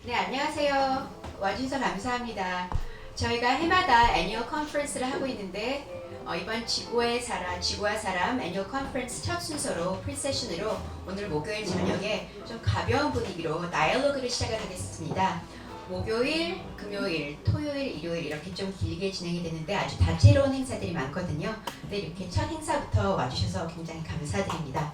네, 안녕하세요. 와주셔서 감사합니다. 저희가 해마다 애니얼 컨퍼런스를 하고 있는데 이번 지구와 사람 애니얼 컨퍼런스 첫 순서로 프리세션으로 오늘 목요일 저녁에 좀 가벼운 분위기로 다이얼로그를 시작하겠습니다. 목요일, 금요일, 토요일, 일요일 이렇게 좀 길게 진행이 되는데 아주 다채로운 행사들이 많거든요. 근데 이렇게 첫 행사부터 와주셔서 굉장히 감사드립니다.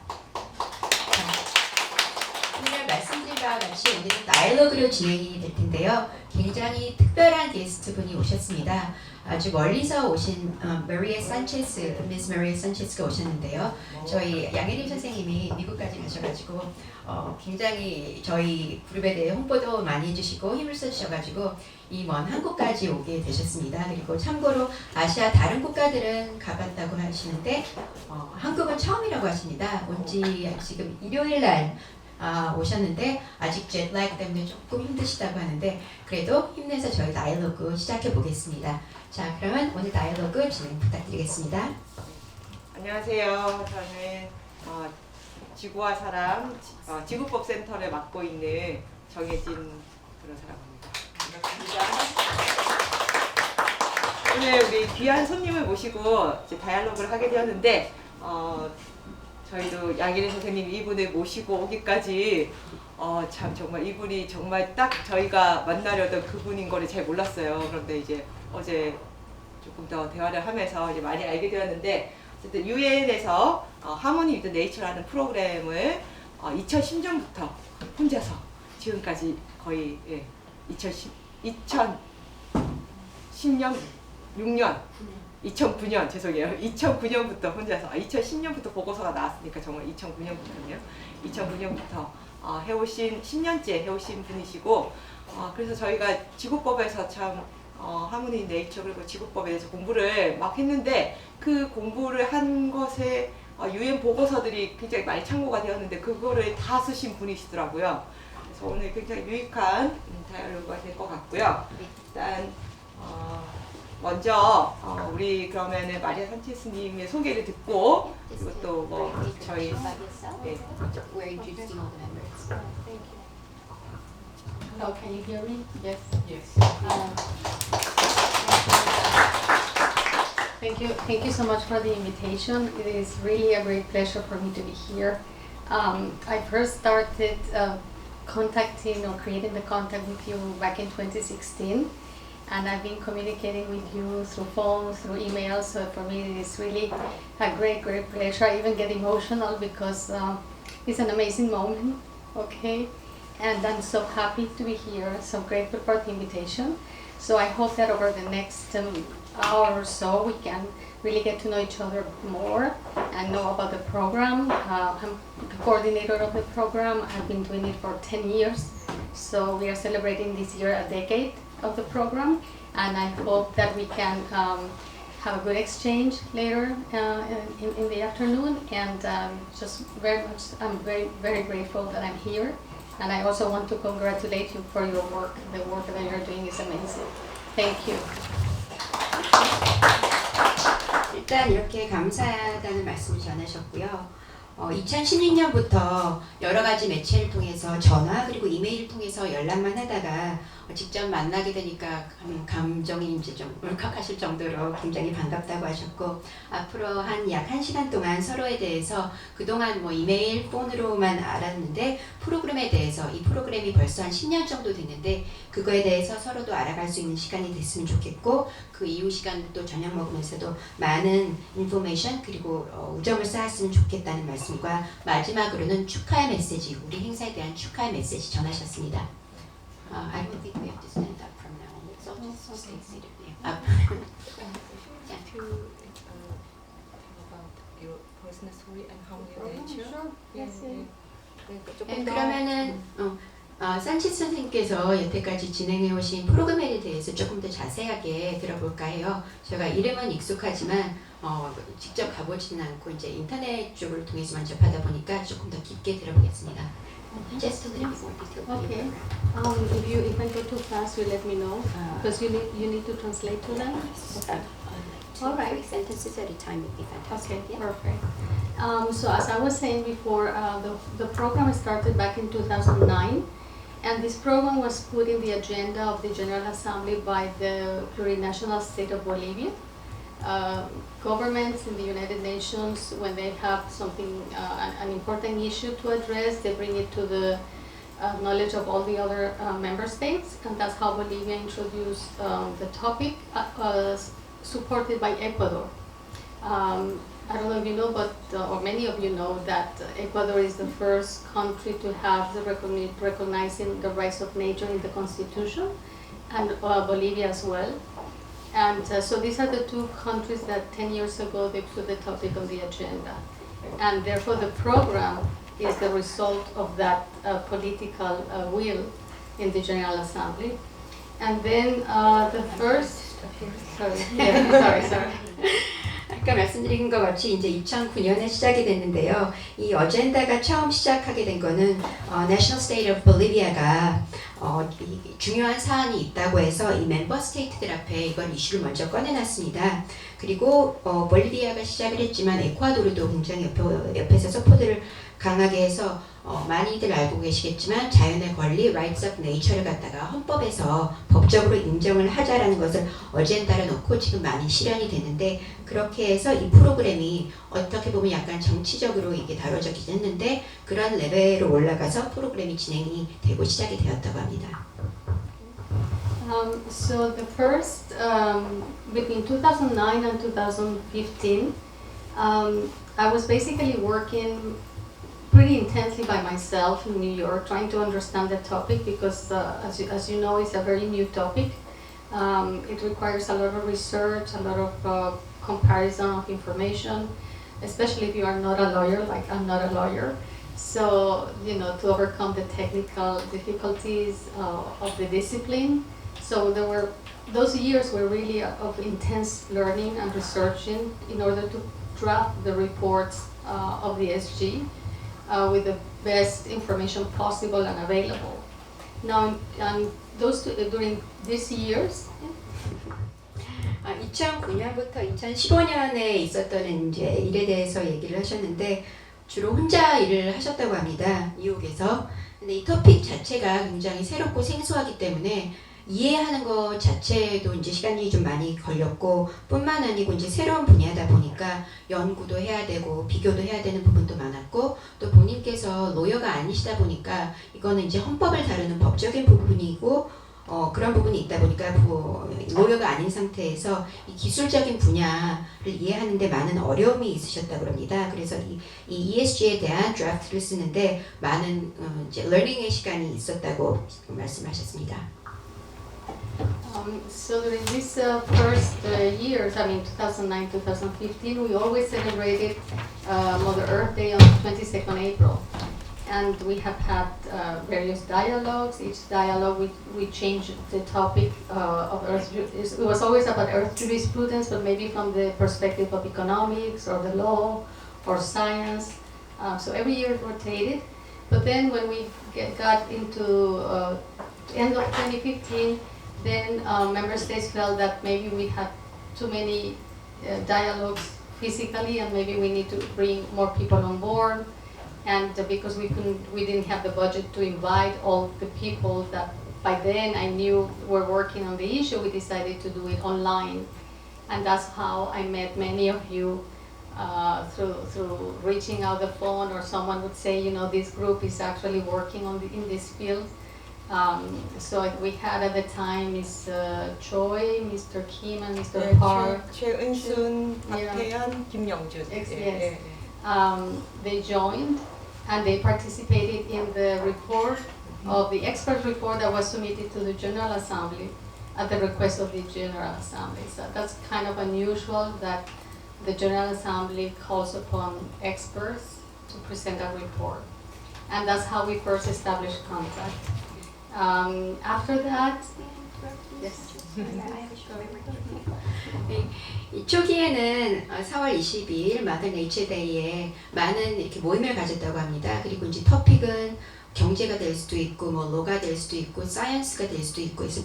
오늘 말씀드린 바와 같이 오늘은 다이얼로그로 진행이 될 텐데요. 굉장히 특별한 게스트분이 오셨습니다. 아주 멀리서 오신 미스 마리아 산체스가 오셨는데요. 저희 양예림 선생님이 미국까지 가셔가지고 굉장히 저희 그룹에 대해 홍보도 많이 해주시고 힘을 써주셔가지고 이 먼 한국까지 오게 되셨습니다. 그리고 참고로 아시아 다른 국가들은 가봤다고 하시는데 한국은 처음이라고 하십니다. 온지 지금 일요일 날 오셨는데 아직 jetlag 때문에 조금 힘드시다고 하는데 그래도 힘내서 저희 다이얼로그 시작해 보겠습니다. 자, 그러면 오늘 다이얼로그 진행 부탁드리겠습니다. 안녕하세요. 저는 지구와 사람 지구법 센터를 맡고 있는 정혜진 그런 사람입니다. 반갑습니다. 오늘 우리 귀한 손님을 모시고 이제 다이얼로그를 하게 되었는데 저희도 양예린 선생님 이분을 모시고 오기까지 참 정말 이분이 정말 딱 저희가 만나려던 그분인 거를 잘 몰랐어요. 그런데 이제 어제 조금 더 대화를 하면서 이제 많이 알게 되었는데 어쨌든 UN에서 하모니 위드 네이처라는 프로그램을 2010년부터 혼자서 지금까지 거의 2010년 2009년 죄송해요. 2009년부터 혼자서 2010년부터 보고서가 나왔으니까 정말 2009년부터요. 2009년부터 해오신 10년째 해오신 분이시고 그래서 저희가 지구법에서 참 하모니 네이처 그리고 지구법에 대해서 공부를 막 했는데 그 공부를 한 것에 UN 보고서들이 굉장히 많이 참고가 되었는데 그거를 다 쓰신 분이시더라고요. 그래서 오늘 굉장히 유익한 다이얼로그가 될 것 같고요. 일단 먼저 우리 그러면은 마리아 산체스님의 소개를 듣고 그리고 또 뭐 저희 네. Hello, can you hear me? Yes. Yes. Thank you so much for the invitation. It is really a great pleasure for me to be here. I first started contacting or creating the contact with you back in 2016. And I've been communicating with you through phone, through emails. So for me, it is really a great pleasure. I even get emotional because it's an amazing moment, okay? And I'm so happy to be here, so grateful for the invitation. So I hope that over the next hour or so, we can really get to know each other more and know about the program. I'm the coordinator of the program. I've been doing it for 10 years. So we are celebrating this year a decade of the program, and I hope that we can have a good exchange later in the afternoon. And just very much, I'm very grateful that I'm here. And I also want to congratulate you for your work. The work that you're doing is amazing. Thank you. 일단 이렇게 감사하다는 말씀을 전하셨고요. 2016년부터 여러 가지 매체를 통해서 전화 그리고 이메일을 통해서 연락만 하다가 직접 만나게 되니까 감정이 이제 좀 울컥하실 정도로 굉장히 반갑다고 하셨고 앞으로 약 1시간 동안 서로에 대해서 그동안 뭐 이메일, 폰으로만 알았는데 프로그램에 대해서 이 프로그램이 벌써 한 10년 정도 됐는데 그거에 대해서 서로도 알아갈 수 있는 시간이 됐으면 좋겠고 그 이후 시간 또 저녁 먹으면서도 많은 인포메이션 그리고 우정을 쌓았으면 좋겠다는 말씀과 마지막으로는 축하의 메시지, 우리 행사에 대한 축하의 메시지 전하셨습니다. I don't think we have to stand up from now on. So just stay seated. Yeah. about your personal story and how you nature. Sure. Yes. 네, 그러면은 산치스 선생님께서 여태까지 진행해오신 프로그램에 대해서 조금 더 자세하게 들어볼까 해요. 제가 이름은 익숙하지만 직접 가보지는 않고 이제 인터넷 쪽을 통해서만 접하다 보니까 조금 더 깊게 들어보겠습니다. Just a little bit more detail. Okay. If I go too fast, you let me know because you need to translate to them. Okay. All right. Sentences at a time would be fantastic. Okay. Yeah. Perfect. So as I was saying before, the program started back in 2009, And this program was put in the agenda of the General Assembly by the plurinational state of Bolivia. Governments in the United Nations, when they have something, an important issue to address, they bring it to the knowledge of all the other member states, and that's how Bolivia introduced the topic, supported by Ecuador. I don't know if you know, but or many of you know that Ecuador is the first country to have the recognizing the rights of nature in the constitution, and Bolivia as well. And so these are the two countries that 10 years ago they put the topic on the agenda, and therefore the program is the result of that political will in the General Assembly. And then the first, sorry. 아까 말씀드린 것 같이 이제 2009년에 시작이 됐는데요. 이 어젠다가 처음 시작하게 된 거는 National State of Bolivia가 중요한 사안이 있다고 해서 이 멤버 스테이트들 앞에 이걸 이슈를 먼저 꺼내놨습니다. 그리고 볼리비아가 시작을 했지만 에콰도르도 굉장히 옆에서 서포트를 강하게 해서 많이들 알고 계시겠지만 자연의 권리, Rights of Nature를 갖다가 헌법에서 법적으로 인정을 하자라는 것을 어젠다를 놓고 지금 많이 실현이 되는데, 그렇게 해서 이 프로그램이 어떻게 보면 약간 정치적으로 이게 다뤄지긴 했는데 그런 레벨로 올라가서 프로그램이 진행이 되고 시작이 되었다고 합니다. So the first, between 2009 and 2015, I was basically working pretty intensely by myself in New York, trying to understand the topic because, as you know, it's a very new topic. It requires a lot of research, a lot of comparison of information, especially if you are not a lawyer, like I'm not a lawyer. So, you know, to overcome the technical difficulties of the discipline. So those years were really of intense learning and researching in order to draft the reports of the SG with the best information possible and available. Now, during these years, 2009년부터 2015년에 있었던 이제 일에 대해서 얘기를 하셨는데 주로 혼자 일을 하셨다고 합니다. 뉴욕에서. 근데 이 토픽 자체가 굉장히 새롭고 생소하기 때문에 이해하는 것 자체도 이제 시간이 좀 많이 걸렸고, 뿐만 아니고 이제 새로운 분야다 보니까 연구도 해야 되고 비교도 해야 되는 부분도 많았고, 또 본인께서 로여가 아니시다 보니까 이거는 이제 헌법을 다루는 법적인 부분이고 그런 부분이 있다 보니까 로여가 아닌 상태에서 이 기술적인 분야를 이해하는데 많은 어려움이 있으셨다고 합니다. 그래서 이 ESG에 대한 드래프트를 쓰는데 많은 이제 러닝의 시간이 있었다고 말씀하셨습니다. So during these first years, I mean 2009, 2015, we always celebrated Mother Earth Day on 22nd April. And we have had various dialogues. Each dialogue we changed the topic of Earth. It was always about Earth jurisprudence, but maybe from the perspective of economics or the law or science. So every year it rotated. But then when we got into end of 2015, then member states felt that maybe we had too many dialogues physically, and maybe we need to bring more people on board. And because we didn't have the budget to invite all the people that by then I knew were working on the issue, we decided to do it online, and that's how I met many of you through reaching out the phone, or someone would say, you know, this group is actually working in this field. So we had at the time Ms. Choi, Mr. Kim, and Mr. Park. 최은순, 박태연, 김영준. Yes. They joined and they participated in the report of the expert report that was submitted to the General Assembly at the request of the General Assembly. So that's kind of unusual that the General Assembly calls upon experts to present a report. And that's how we first established contact. After that, yes. 이 초기에는 4월 22일 마더 네이처 데이에 많은 이렇게 모임을 가졌다고 합니다. 그리고 이제 토픽은 경제가 될 수도 있고 뭐 로가 될 수도 있고 사이언스가 될 수도 있고 그래서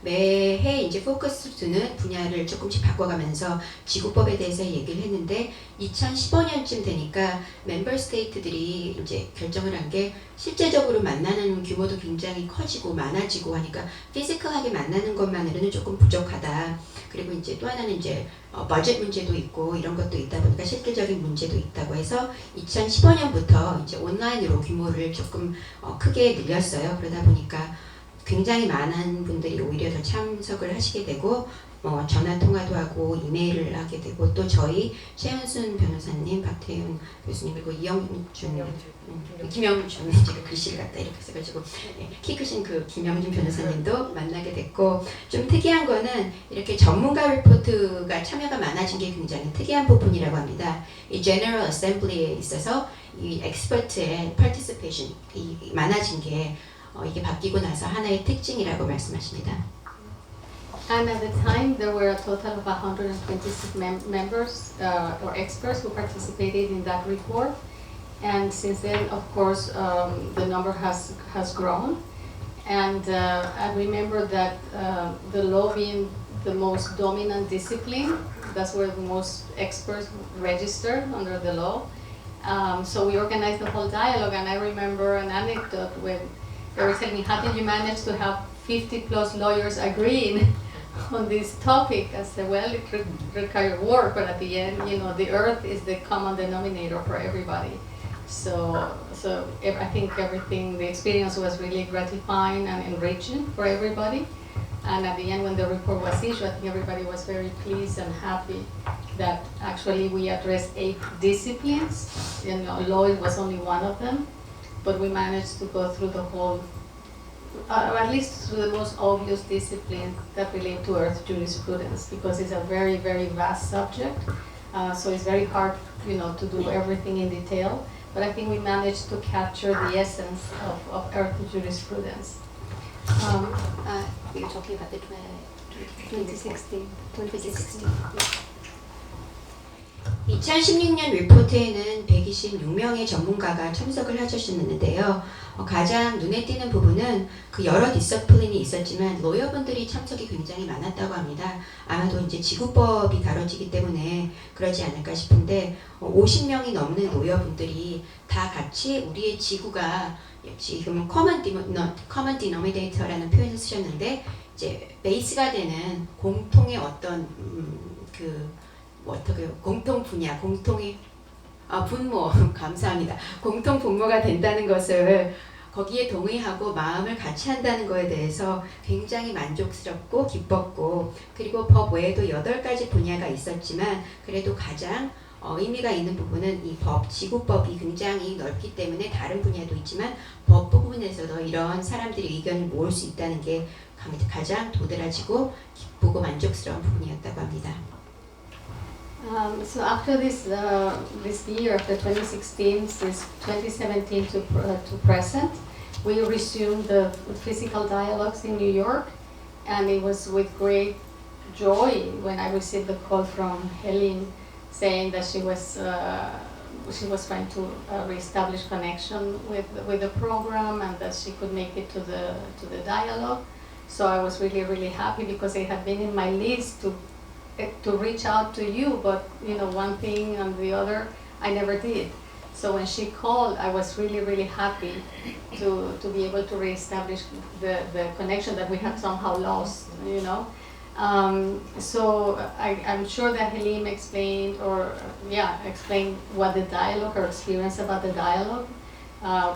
매해 이제 포커스 두는 분야를 조금씩 바꿔가면서 지구법에 대해서 얘기를 했는데 2015년쯤 되니까 멤버 스테이트들이 이제 결정을 한 게 실제적으로 만나는 규모도 굉장히 커지고 많아지고 하니까 피지컬하게 만나는 것만으로는 조금 부족하다. 그리고 이제 또 하나는 이제 버젯 문제도 있고 이런 것도 있다 보니까 실질적인 문제도 있다고 해서 2015년부터 이제 온라인으로 규모를 조금 크게 늘렸어요. 그러다 보니까 굉장히 많은 분들이 오히려 더 참석을 하시게 되고 전화 통화도 하고 이메일을 하게 되고 또 저희 최은순 변호사님, 박태윤 교수님 그리고 김영준 제가 글씨를 갖다 이렇게 써가지고 키 크신 그 김영준 변호사님도 만나게 됐고 좀 특이한 거는 이렇게 전문가 리포트가 참여가 많아진 게 굉장히 특이한 부분이라고 합니다. 이 General Assembly에 있어서 이 엑스퍼트의 participation이 많아진 게 이게 바뀌고 나서 하나의 특징이라고 말씀하십니다. And at the time, there were a total of 126 members or experts who participated in that report. And since then, of course, the number has grown. And I remember that the law being the most dominant discipline, that's where the most experts registered under the law. So we organized the whole dialogue, and I remember an anecdote when they were telling me, how did you manage to have 50 plus lawyers agreeing on this topic? I said, well, it requires work, but at the end, the earth is the common denominator for everybody. So I think the experience was really gratifying and enriching for everybody. And at the end, when the report was issued, I think everybody was very pleased and happy that actually we addressed 8 disciplines. Law was only one of them, but we managed to go through the whole, at least through the most obvious disciplines that relate to earth jurisprudence, because it's a very, very vast subject. So it's very hard, to do everything in detail. But I think we managed to capture the essence of earth jurisprudence. You're talking about the 2016. 2016년 리포트에는 126명의 전문가가 참석을 하셨는데요. 가장 눈에 띄는 부분은 그 여러 디서플린이 있었지만 로여분들이 참석이 굉장히 많았다고 합니다. 아마도 이제 지구법이 다뤄지기 때문에 그러지 않을까 싶은데 50명이 넘는 로여분들이 다 같이 우리의 지구가 지금 common denominator라는 표현을 쓰셨는데 이제 베이스가 되는 공통의 어떤 공통 분야, 분모 감사합니다. 공통 분모가 된다는 것을 거기에 동의하고 마음을 같이 한다는 것에 대해서 굉장히 만족스럽고 기뻤고 그리고 법 외에도 8가지 분야가 있었지만 그래도 가장 의미가 있는 부분은 이 지구법이 굉장히 넓기 때문에 다른 분야도 있지만 법 부분에서도 이런 사람들이 의견을 모을 수 있다는 게 가장 도드라지고 기쁘고 만족스러운 부분이었다고 합니다. So after this year, after 2016, since 2017 to present, we resumed the physical dialogues in New York, and it was with great joy when I received the call from Helene saying that she was trying to reestablish connection with the program and that she could make it to the dialogue. So I was really, really happy because it had been in my list to reach out to you, but one thing and the other I never did. So when she called, I was really, really happy to be able to reestablish the connection that we had somehow lost, So I'm sure that Helene explained what the dialogue, her experience about the dialogue,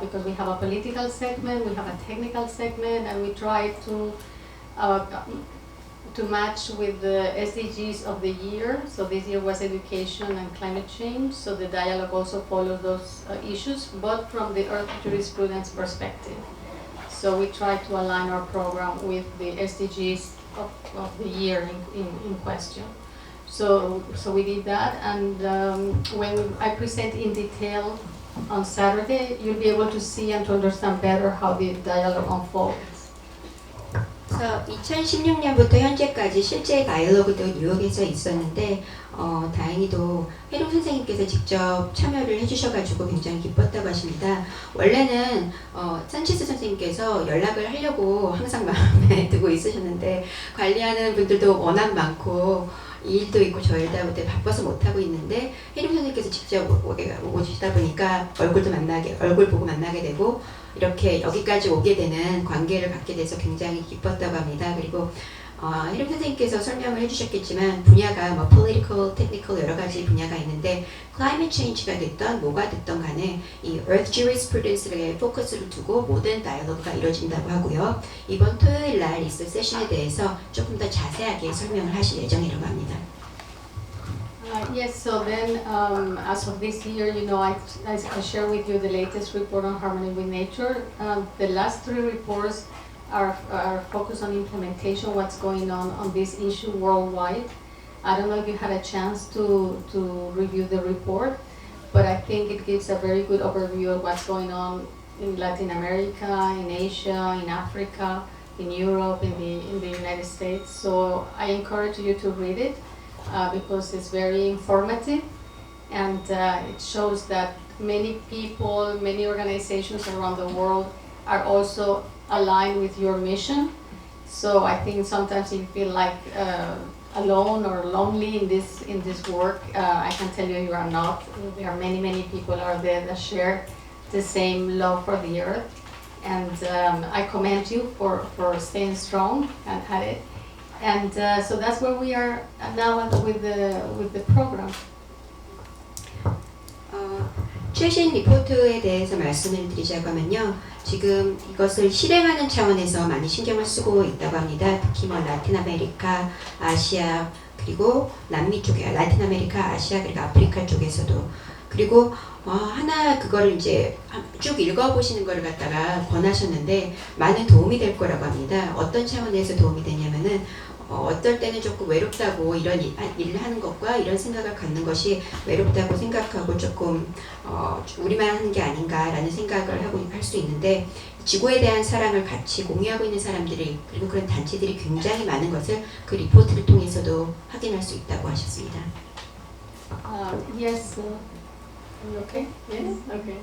because we have a political segment, we have a technical segment, and we try to match with the SDGs of the year. So this year was education and climate change. So the dialogue also follows those issues, but from the earth jurisprudence perspective. So we try to align our program with the SDGs of the year in question. So we did that, and when I present in detail on Saturday, you'll be able to see and to understand better how the dialogue unfolds. So 그래서 2016년부터 현재까지 실제 다이얼로그도 뉴욕에서 있었는데 다행히도 해룡 선생님께서 직접 참여를 해주셔가지고 굉장히 기뻤다고 하십니다. 원래는 산체스 선생님께서 연락을 하려고 항상 마음에 두고 있으셨는데 관리하는 분들도 워낙 많고 일도 있고 저 일도 하고 바빠서 못하고 있는데 해룡 선생님께서 직접 오시다 보니까 얼굴 보고 만나게 되고 이렇게 여기까지 오게 되는 관계를 갖게 돼서 굉장히 기뻤다고 합니다. 그리고 해룡 선생님께서 설명을 해주셨겠지만 분야가 뭐 political, technical 여러 가지 분야가 있는데 climate change가 됐던 뭐가 됐던 간에 이 earth jurisprudence에 포커스를 두고 모든 다이얼로그가 이루어진다고 하고요. 이번 토요일 날 있을 세션에 대해서 조금 더 자세하게 설명을 하실 예정이라고 합니다. Yes, so then as of this year, you know, I share with you the latest report on harmony with nature. The last 3 reports are focused on implementation, what's going on this issue worldwide. I don't know if you had a chance to review the report, but I think it gives a very good overview of what's going on in Latin America, in Asia, in Africa, in Europe, in the United States. So I encourage you to read it. Because it's very informative and it shows that many people, many organizations around the world are also aligned with your mission. So I think sometimes you feel like alone or lonely in this work. I can tell you you are not. There are many people out there that share the same love for the earth, and I commend you for staying strong and at it. And so that's where we are now with the program. 최신 리포트에 대해서 말씀을 드리자고 하면요. 지금 이것을 실행하는 차원에서 많이 신경을 쓰고 있다고 합니다. 특히 뭐 라틴 아메리카, 아시아, 그리고 남미 쪽에 라틴 아메리카, 아시아, 그리고 아프리카 쪽에서도 그리고 하나 그거를 이제 쭉 읽어보시는 거를 갖다가 권하셨는데 많은 도움이 될 거라고 합니다. 어떤 차원에서 도움이 되냐면은 어떨 때는 조금 외롭다고 이런 일을 하는 것과 이런 생각을 갖는 것이 외롭다고 생각하고 조금 우리만 하는 게 아닌가라는 생각을 하고 할 수 있는데 지구에 대한 사랑을 같이 공유하고 있는 사람들이 그리고 그런 단체들이 굉장히 많은 것을 그 리포트를 통해서도 확인할 수 있다고 하셨습니다. Yes. Okay. Yes. Okay.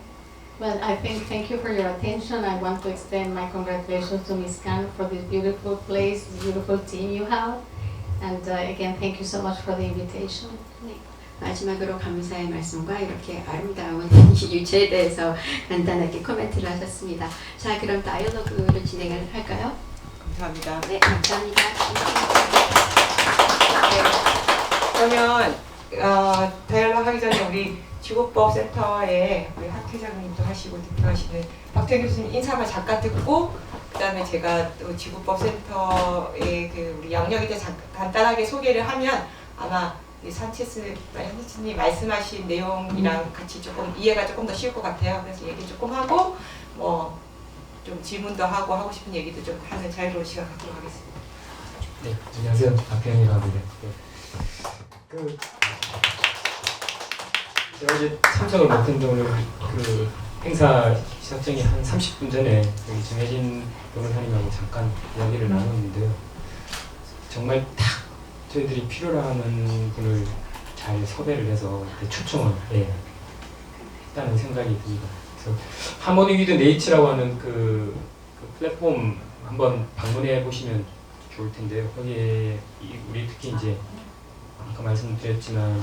Well, I think thank you for your attention. I want to extend my congratulations to Ms. Khan for this beautiful place, this beautiful team you have, and again, thank you so much for the invitation. 마지막으로 감사의 말씀과 이렇게 아름다운 유체에 대해서 간단하게 코멘트를 하셨습니다. 자, 그럼 다이얼로그를 진행을 할까요? 감사합니다. 네, 감사합니다. 네, 그러면 다이얼로그 하기 전에 우리 지구법 센터에 우리 학 회장님도 하시고 대표하시는 박태규 교수님 인사만 잠깐 듣고 그다음에 제가 또 지구법 센터의 그 우리 영역에 대해 간단하게 소개를 하면 아마 산체스 현지님 말씀하신 내용이랑 같이 조금 이해가 조금 더 쉬울 것 같아요. 그래서 얘기 조금 하고 뭐 좀 질문도 하고 싶은 얘기도 좀 하는 자유로운 시간 갖도록 하겠습니다. 네, 안녕하세요. 박혜영이라고 합니다. 제가 이제 참석을 못했는데 오늘 그 행사 시작전이 한 30분 전에 여기 정혜진 변호사님하고 잠깐 이야기를 나눴는데요. 정말 딱 저희들이 필요로 하는 분을 잘 섭외를 해서 초청을 했다는 생각이 듭니다. 그래서 하모니 위드 네이처라고 하는 그 플랫폼 한번 방문해 보시면 좋을 텐데요. 거기에 우리 특히 이제 아까 말씀드렸지만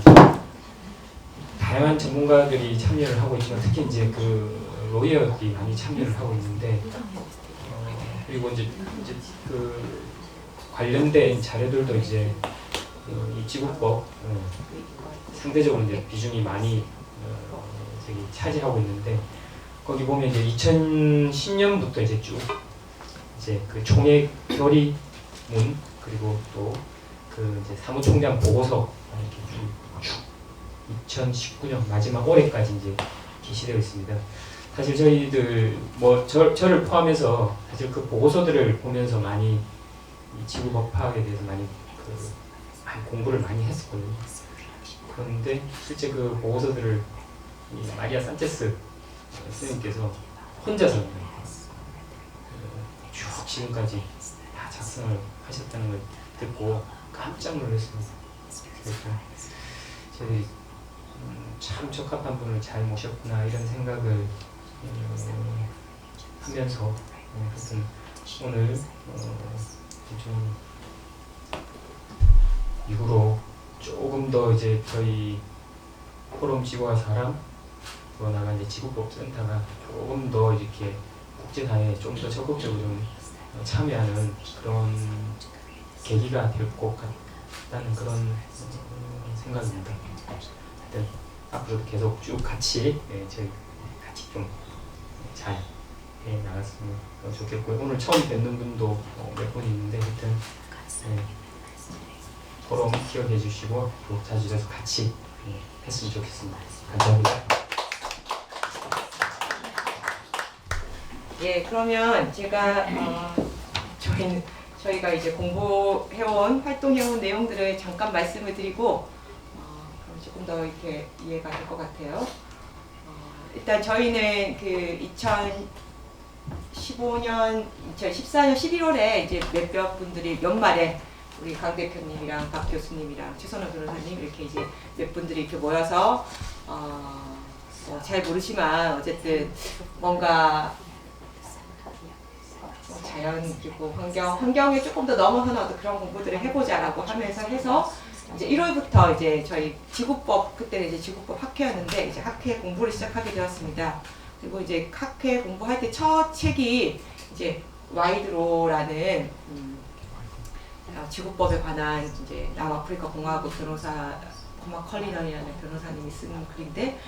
다양한 전문가들이 참여를 하고 있지만 특히 이제 그 로이어들이 많이 참여를 하고 있는데 그리고 이제 그 관련된 자료들도 이제 이 지구법 상대적으로 이제 비중이 많이 저기 차지하고 있는데 거기 보면 이제 2010년부터 이제 쭉 이제 그 총회 결의문 그리고 또 그 이제 사무총장 보고서 이렇게 쭉 2019년 마지막 올해까지 이제 게시되어 있습니다. 사실 저희들 뭐 저를 포함해서 사실 그 보고서들을 보면서 많이 이 지구법 파악에 대해서 많이 공부를 많이 했었거든요. 그런데 실제 그 보고서들을 이 마리아 산체스 선생님께서 혼자서 쭉 지금까지 다 작성을 하셨다는 걸 듣고 깜짝 놀랐습니다. 그래서 저희 참 적합한 분을 잘 모셨구나 이런 생각을 하면서 하여튼 오늘 좀 이후로 조금 더 이제 저희 포럼 지구와 사람 또 나가 이제 지구법센터가 조금 더 이렇게 국제사회에 좀 더 적극적으로 좀 참여하는 그런 계기가 될 것 같다는 그런 생각입니다. 하여튼 앞으로도 계속 쭉 같이 저희 같이 좀 잘 나갔으면 좋겠고요. 오늘 처음 뵙는 분도 몇 분 있는데 하여튼 포럼 기억해 주시고 또 자주 자주 같이 했으면 좋겠습니다. 감사합니다. 예, 그러면 제가 저희가 이제 공부해온 활동해온 내용들을 잠깐 말씀을 드리고 그럼 조금 더 이렇게 이해가 될 것 같아요. 일단 저희는 그 2014년 11월에 이제 몇몇 분들이 연말에 우리 강 대표님이랑 박 교수님이랑 최선호 변호사님 이렇게 이제 몇 분들이 이렇게 모여서 잘 모르지만 어쨌든 뭔가 자연 그리고 환경에 조금 더 넘어서는 그런 공부들을 해보자라고 하면서 해서 이제 1월부터 이제 저희 지구법 그때는 이제 지구법 학회였는데 이제 학회 공부를 시작하게 되었습니다. 그리고 이제 학회 공부할 때 첫 책이 이제 와이드로라는 지구법에 관한 이제 남아프리카 공화국 변호사 컬리넌이라는 변호사님이 쓴 글인데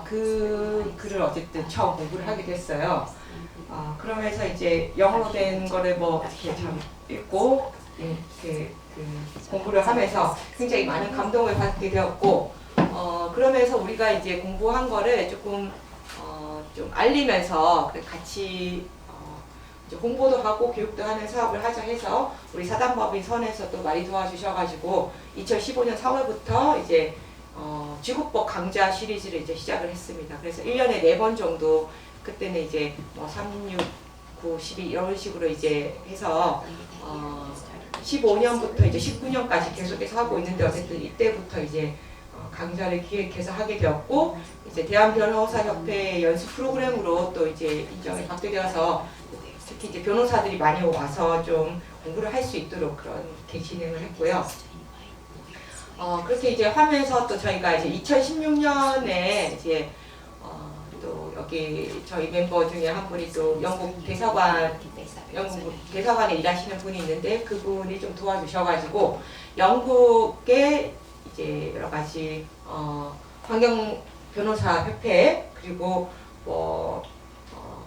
그 글을 어쨌든 처음 공부를 하게 됐어요. 그러면서 이제 영어로 된 거를 뭐 이렇게 참 읽고 이렇게 공부를 하면서 굉장히 많은 감동을 받게 되었고 그러면서 우리가 이제 공부한 거를 조금 좀 알리면서 같이 이제 홍보도 하고 교육도 하는 사업을 하자 해서 우리 사단법인 선에서도 많이 도와주셔가지고 2015년 4월부터 이제 지구법 강좌 시리즈를 이제 시작을 했습니다. 그래서 1년에 4번 정도 그때는 이제 뭐 3, 6, 9, 12 이런 식으로 이제 해서 15년부터 이제 19년까지 계속해서 하고 있는데 어쨌든 이때부터 이제 강좌를 기획해서 하게 되었고 이제 대한변호사협회 연수 프로그램으로 또 이제 인정이 받게 되어서 특히 이제 변호사들이 많이 와서 좀 공부를 할 수 있도록 그렇게 진행을 했고요. 그렇게 이제 하면서 또 저희가 이제 2016년에 이제 또 여기 저희 멤버 중에 한 분이 또 영국 대사관에 일하시는 분이 있는데 그분이 좀 도와주셔가지고 영국의 이제 여러 가지 환경 변호사 협회 그리고 뭐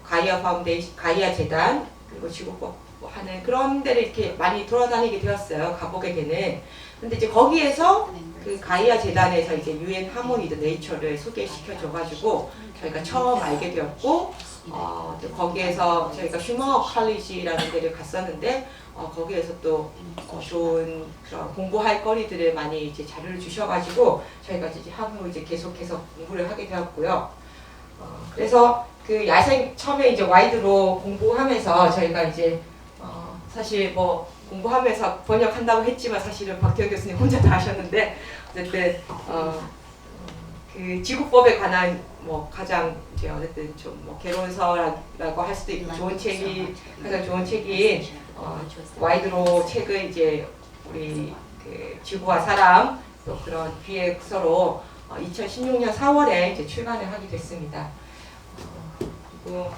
가이아 파운데이션, 가이아 재단 그리고 지구법 하는 그런 데를 이렇게 많이 돌아다니게 되었어요. 가보게 되는. 근데 이제 거기에서 그 가이아 재단에서 이제 UN 하모니 더 네이처를 소개시켜줘가지고 저희가 처음 알게 되었고 또 거기에서 저희가 휴머 칼리지라는 데를 갔었는데 거기에서 또 좋은 그런 공부할 거리들을 많이 이제 자료를 주셔가지고 저희가 이제 향후 이제 계속해서 공부를 하게 되었고요. 그래서 그 야생 처음에 이제 와이드로 공부하면서 저희가 이제 사실 뭐 공부하면서 번역한다고 했지만 사실은 박태호 교수님 혼자 다 하셨는데 어쨌든 그 지구법에 관한 뭐 가장 이제 어쨌든 좀 뭐 개론서라고 할 수도 있고 좋은 책이 가장 좋은 책이 와이드로 책을 이제 우리 그 지구와 사람 또 그런 기획서로 2016년 4월에 이제 출간을 하게 됐습니다. 그리고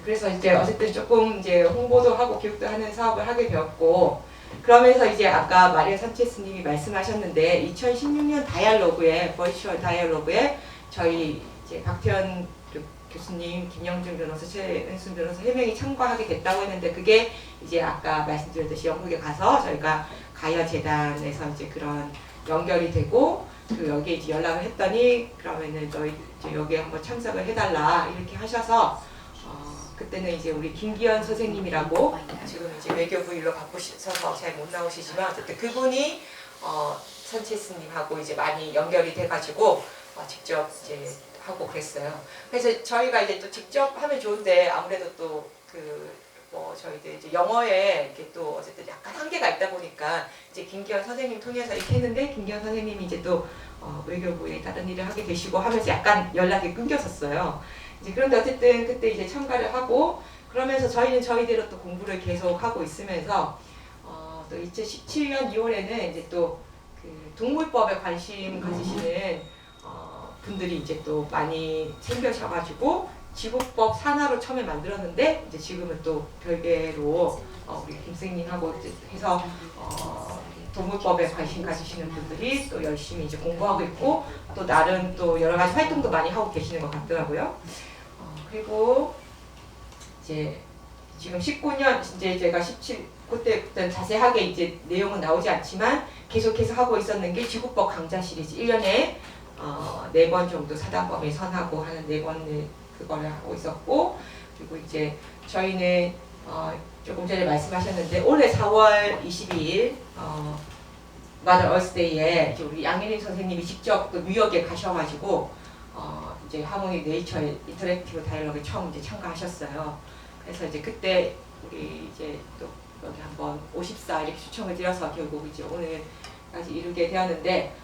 그래서 이제 어쨌든 조금 이제 홍보도 하고 교육도 하는 사업을 하게 되었고 그러면서 이제 아까 마리아 산체스님이 말씀하셨는데 2016년 다이얼로그에 버추얼 다이얼로그에 저희 이제 박태현 교수님, 김영준 변호사, 최은순 변호사 3명이 참가하게 됐다고 했는데 그게 이제 아까 말씀드렸듯이 영국에 가서 저희가 가이아 재단에서 이제 그런 연결이 되고 그 여기에 이제 연락을 했더니 그러면은 너희 이제 여기에 한번 참석을 해달라 이렇게 하셔서 그때는 이제 우리 김기현 선생님이라고 지금 이제 외교부 일로 바쁘셔서 잘 못 나오시지만 어쨌든 그분이 산체스님하고 이제 많이 연결이 돼가지고 직접 이제 하고 그랬어요. 그래서 저희가 이제 또 직접 하면 좋은데 아무래도 또 그 뭐 저희들 이제 영어에 이렇게 또 어쨌든 약간 한계가 있다 보니까 이제 김기현 선생님 통해서 이렇게 했는데 김기현 선생님이 이제 또 외교부에 다른 일을 하게 되시고 하면서 약간 연락이 끊겼었어요. 이제 그런데 어쨌든 그때 이제 참가를 하고 그러면서 저희는 저희대로 또 공부를 계속 하고 있으면서 또 2017년 2월에는 이제 또 그 동물법에 관심 가지시는 분들이 이제 또 많이 생겨셔가지고 지구법 산하로 처음에 만들었는데 이제 지금은 또 별개로 우리 김생님하고 이제 해서 동물법에 관심 가지시는 분들이 또 열심히 이제 공부하고 있고 또 나름 또 여러 가지 활동도 많이 하고 계시는 것 같더라고요. 그리고 이제 지금 19년 이제 제가 17 그때부터 자세하게 이제 내용은 나오지 않지만 계속해서 하고 있었는 게 지구법 강좌 시리즈 1년에 4번 정도 사단법에 선하고 하는 4번을 그거를 하고 있었고 그리고 이제 저희는 조금 전에 말씀하셨는데 올해 4월 22일 Mother Earth Day에 이제 우리 양예린 선생님이 직접 또 뉴욕에 가셔가지고 이제 하모니 네이처 인터랙티브 다이얼로그에 처음 이제 참가하셨어요. 그래서 이제 그때 우리 이제 또 여기 한번 54 이렇게 초청을 드려서 결국 이제 오늘까지 이르게 되었는데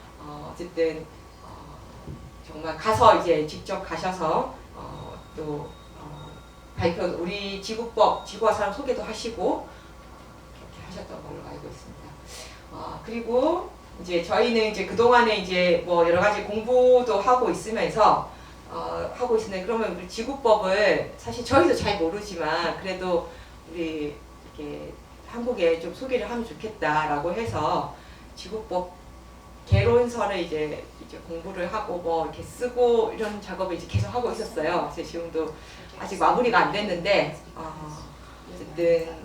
어쨌든 정말 가서 이제 직접 가셔서 또 발표 우리 지구법 지구와 사람 소개도 하시고 그렇게 하셨던 걸로 알고 있습니다. 그리고 이제 저희는 이제 그 동안에 이제 뭐 여러 가지 공부도 하고 있으면서 하고 있는데 그러면 우리 지구법을 사실 저희도 잘 모르지만 그래도 우리 이렇게 한국에 좀 소개를 하면 좋겠다라고 해서 지구법 개론서를 이제 공부를 하고 뭐 이렇게 쓰고 이런 작업을 이제 계속 하고 있었어요. 그래서 지금도 아직 마무리가 안 됐는데 어쨌든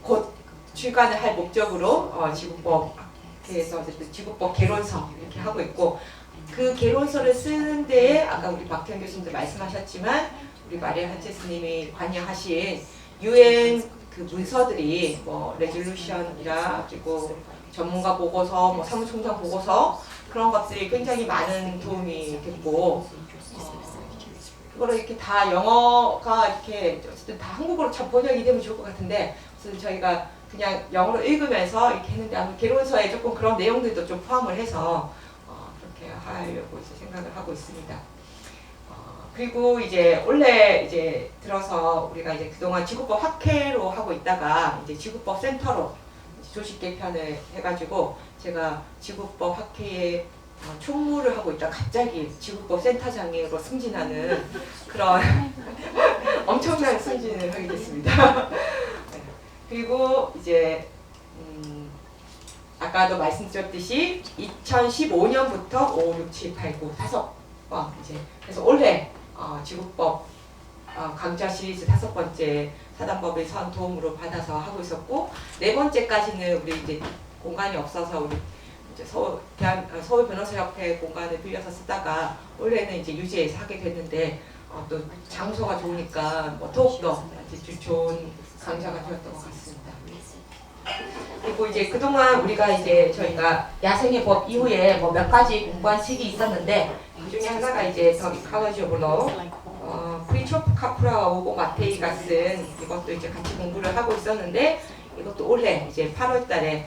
곧 출간을 할 목적으로 지구법에서 어쨌든 지구법 개론서 이렇게 하고 있고 그 개론서를 쓰는 데에 아까 우리 박태현 교수님도 말씀하셨지만 우리 마리아 한체스님이 관여하신 UN 그 문서들이 뭐 레졸루션이라 그리고 전문가 보고서, 뭐 사무총장 보고서 그런 것들이 굉장히 많은 도움이 됐고 그거를 이렇게 다 영어가 이렇게 어쨌든 다 한국어로 참 번역이 되면 좋을 것 같은데 그래서 저희가 그냥 영어로 읽으면서 이렇게 했는데 아무 개론서에 조금 그런 내용들도 좀 포함을 해서 그렇게 하려고 이제 생각을 하고 있습니다. 그리고 이제 올해 이제 들어서 우리가 이제 그동안 지구법 학회로 하고 있다가 이제 지구법 센터로 조직 개편을 해가지고 제가 지구법 학회에 총무를 하고 있다 갑자기 지구법 센터장으로 승진하는 그런 엄청난 승진을 하게 됐습니다. 그리고 이제 아까도 말씀드렸듯이 2015년부터 5, 6, 7, 8, 9, 5번 이제 그래서 올해 지구법 강좌 시리즈 5번째 사단법의 선 도움으로 받아서 하고 있었고 4번째까지는 우리 이제 공간이 없어서 우리 이제 서울 변호사협회 공간을 빌려서 쓰다가 올해는 이제 유지해서 하게 됐는데 또 장소가 좋으니까 뭐 더욱더 이제 좋은 강좌가 되었던 것 같습니다. 그리고 이제 그동안 우리가 이제 저희가 야생의 법 이후에 뭐 몇 가지 공부한 책이 있었는데 그 중에 하나가 이제 더 이컬러지 오브 로 프리초프 카프라와 오고 마테이가 쓴 이것도 이제 같이 공부를 하고 있었는데 이것도 올해 이제 8월달에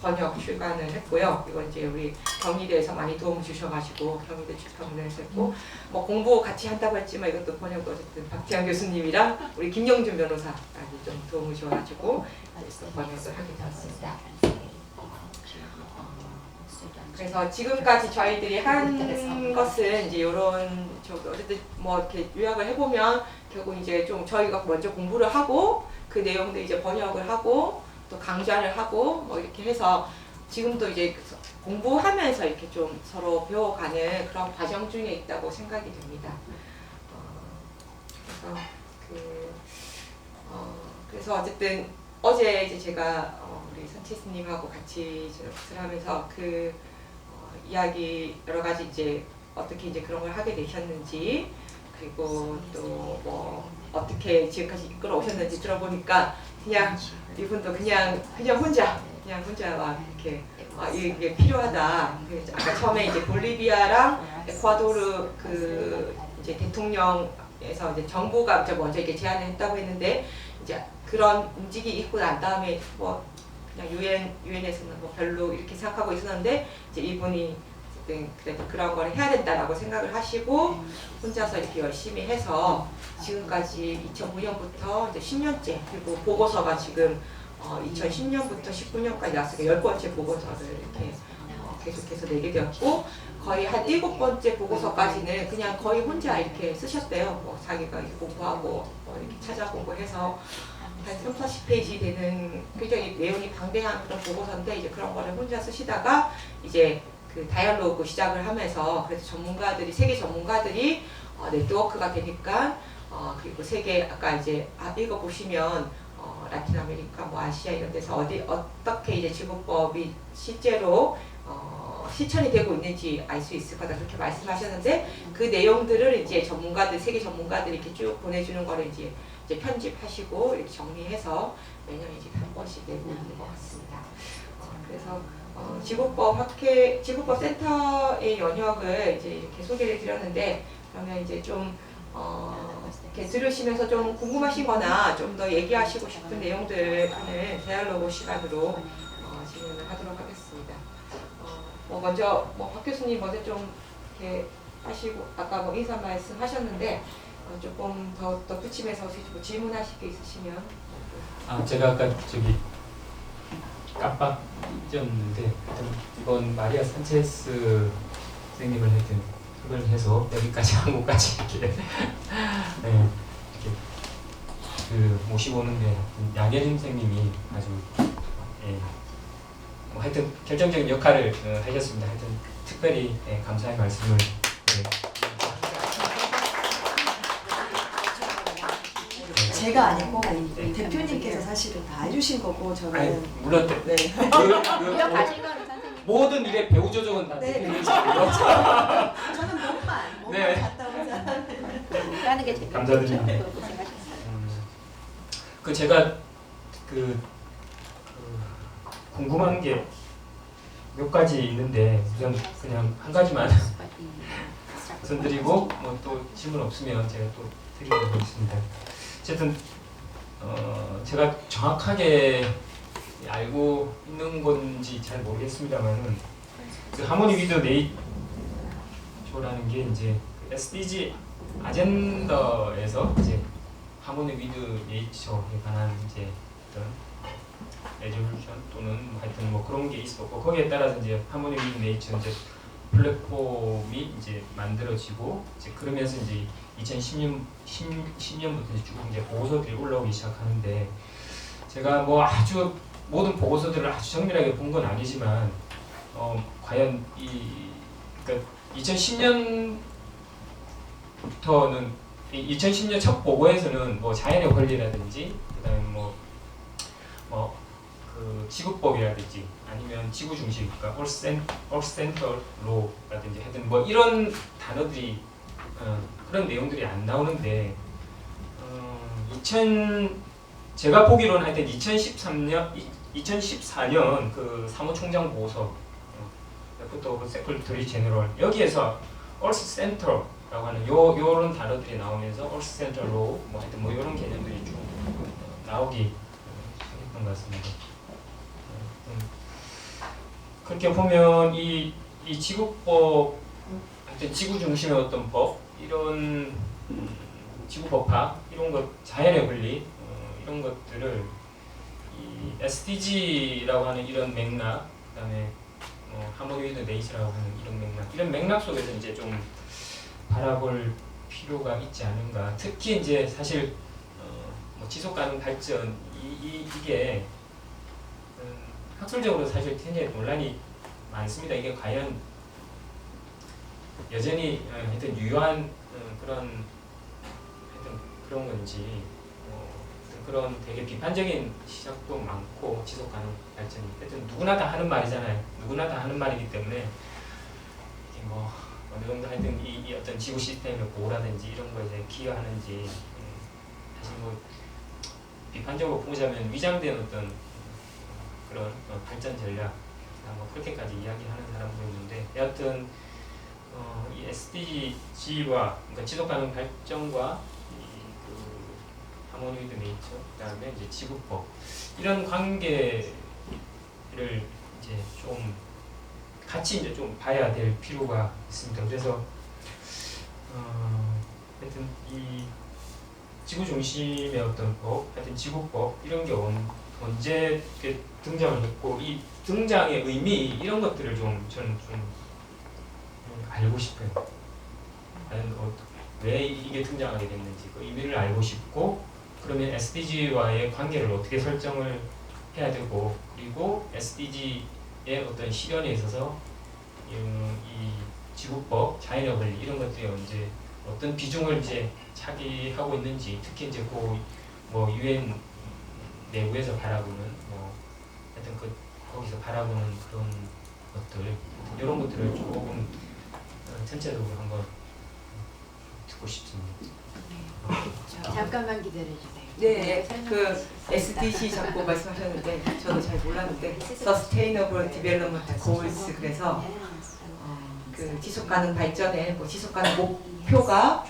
번역 출간을 했고요. 이건 이제 우리 경희대에서 많이 도움을 주셔가지고 경희대 출판을 했었고 뭐 공부 같이 한다고 했지만 이것도 번역도 어쨌든 박태환 교수님이랑 우리 김영준 변호사까지 좀 도움을 줘가지고 번역을 하게 되었습니다. 그래서 지금까지 저희들이 한 것은 이제 이런 어쨌든 뭐 이렇게 요약을 해보면 결국 이제 좀 저희가 먼저 공부를 하고 그 내용들 이제 번역을 하고 또 강좌를 하고 뭐 이렇게 해서 지금도 이제 공부하면서 이렇게 좀 서로 배워가는 그런 과정 중에 있다고 생각이 됩니다. 그래서 어쨌든 어제 이제 제가 우리 선치스님하고 같이 접수를 하면서 이야기 여러 가지 이제 어떻게 이제 그런 걸 하게 되셨는지 그리고 또 뭐 어떻게 지금까지 이끌어 오셨는지 들어보니까 그냥 이분도 그냥 혼자 막 이렇게 이게 필요하다. 아까 처음에 이제 볼리비아랑 에콰도르 그 이제 대통령 유엔에서 이제 정부가 먼저 이렇게 제안을 했다고 했는데 이제 그런 움직임이 있고 난 다음에 뭐 그냥 유엔에서는 뭐 별로 이렇게 생각하고 있었는데 이제 이분이 어쨌든 그래도 그런 걸 해야 된다라고 생각을 하시고 혼자서 이렇게 열심히 해서 지금까지 2009년부터 이제 10년째 그리고 보고서가 지금 2010년부터 19년까지 나왔으니까 10번째 보고서를 이렇게 계속해서 내게 되었고 거의 한 7번째 보고서까지는 그냥 거의 혼자 이렇게 쓰셨대요. 뭐 자기가 이렇게 공부하고 뭐 이렇게 찾아보고 해서 한 30-40페이지 되는 굉장히 내용이 방대한 그런 보고서인데 이제 그런 거를 혼자 쓰시다가 이제 그 다이얼로그 시작을 하면서 그래서 전문가들이 세계 전문가들이 네트워크가 되니까 그리고 세계 아까 이제 읽어보시면 라틴 아메리카, 뭐 아시아 이런 데서 어떻게 이제 지구법이 실제로 실천이 되고 있는지 알 수 있을 거다 그렇게 말씀하셨는데 그 내용들을 이제 전문가들 세계 전문가들이 이렇게 쭉 보내주는 거를 이제 편집하시고 이렇게 정리해서 매년 이제 한 번씩 내고 있는 것 같습니다. 그래서 지구법 센터의 연역을 이제 이렇게 소개를 드렸는데 그러면 이제 좀 이렇게 들으시면서 좀 궁금하시거나 좀 더 얘기하시고 싶은 내용들은 다이얼로그 시간으로 진행을 하도록 하겠습니다. 먼저 박 교수님 먼저 좀 이렇게 하시고 아까 뭐 인사 말씀 하셨는데 조금 더 붙이면서 뭐 질문하실 게 있으시면. 제가 아까 저기 깜빡 잊었는데 이번 마리아 산체스 선생님을 하여튼 그걸 해서 여기까지 한국까지 이렇게 네, 이렇게 그 모시고 오는데 양예림 선생님이 아주 뭐 하여튼 결정적인 역할을 하셨습니다. 하여튼 특별히 감사의 말씀을 제가 아니고 대표님께서 사실은 다 해주신 거고 저는 아니, 물론 네. 모든 일의 배우 조정은 다 네, 대표님이시고요. 저는 몸만 네. 갔다 오자. 하는 게 제일 감사드립니다. 그 제가 그 궁금한 게 몇 가지 있는데 우선 그냥 한 가지만 우선 드리고 뭐 또 질문 없으면 제가 또 드리도록 하겠습니다. 어쨌든 제가 정확하게 알고 있는 건지 잘 모르겠습니다만은 그 하모니 위드 네이처라는 게 이제 그 SDG 아젠다에서 이제 하모니 위드 네이처에 관한 이제 어떤 레졸루션 또는 하여튼 뭐 그런 게 있었고 거기에 따라서 이제 하모니 위드 네이처 이제 플랫폼이 이제 만들어지고 이제 그러면서 이제 2010년부터 쭉 이제 보고서들이 올라오기 시작하는데 제가 뭐 아주 모든 보고서들을 아주 정밀하게 본 건 아니지만 과연 그러니까 2010년부터는 2010년 첫 보고에서는 뭐 자연의 권리라든지 그다음에 그 지구법이라든지 아니면 지구 중심 그러니까 Earth Center Law라든지 하여튼 뭐 이런 단어들이 그런 내용들이 안 나오는데 제가 보기로는 하여튼 2014년 그 사무총장 보고서 Report of Secretary General 여기에서 Earth Center라고 하는 요런 단어들이 나오면서 Earth Center Law 뭐 하여튼 뭐 이런 개념들이 쭉 나오기 시작했던 것 같습니다. 그렇게 보면 이 지구법 하여튼 지구 중심의 어떤 법 이런 지구법화 이런 것 자연의 권리 이런 것들을 이 SDG라고 하는 이런 맥락 그다음에 하모니 위드 네이처라고 하는 이런 맥락 속에서 이제 좀 바라볼 필요가 있지 않은가. 특히 이제 사실 뭐 지속 가능 발전 이게 학술적으로 사실 굉장히 논란이 많습니다. 이게 과연 여전히 하여튼 유효한 그런 건지 그런 되게 비판적인 시각도 많고 지속 가능 발전이 하여튼 누구나 다 하는 말이잖아요. 누구나 다 하는 말이기 때문에 뭐 어느 정도 하여튼 이 어떤 지구 시스템의 보호라든지 이런 거에 기여하는지 사실 뭐 비판적으로 보자면 위장된 어떤 그런 발전 전략 뭐 그렇게까지 이야기하는 사람도 있는데 여하튼 이 SDG와 그러니까 지속 가능 발전과 하모니 위드 네이처, 그다음에 이제 지구법 이런 관계를 이제 좀 같이 이제 좀 봐야 될 필요가 있습니다. 그래서 하여튼 이 지구 중심의 어떤 법, 하여튼 지구법 이런 게 언제 이렇게 등장을 했고 이 등장의 의미 이런 것들을 좀 저는 좀 알고 싶어요. 과연 왜 이게 등장하게 됐는지 그 의미를 알고 싶고 그러면 SDG와의 관계를 어떻게 설정을 해야 되고 그리고 SDG의 어떤 실현에 있어서 이 지구법, 자연의 권리 이런 것들이 언제 어떤 비중을 이제 차지하고 있는지 특히 이제 뭐 UN 내부에서 바라보는 뭐 하여튼 거기서 바라보는 그런 것들 이런 것들을 조금 전체적으로 한번 듣고 싶습니다. 잠깐만 기다려주세요. 네, 그 SDG 자꾸 말씀하셨는데 저도 잘 몰랐는데 Sustainable Development Goals 그래서 그 지속 가능 발전의 뭐 지속 가능 목표가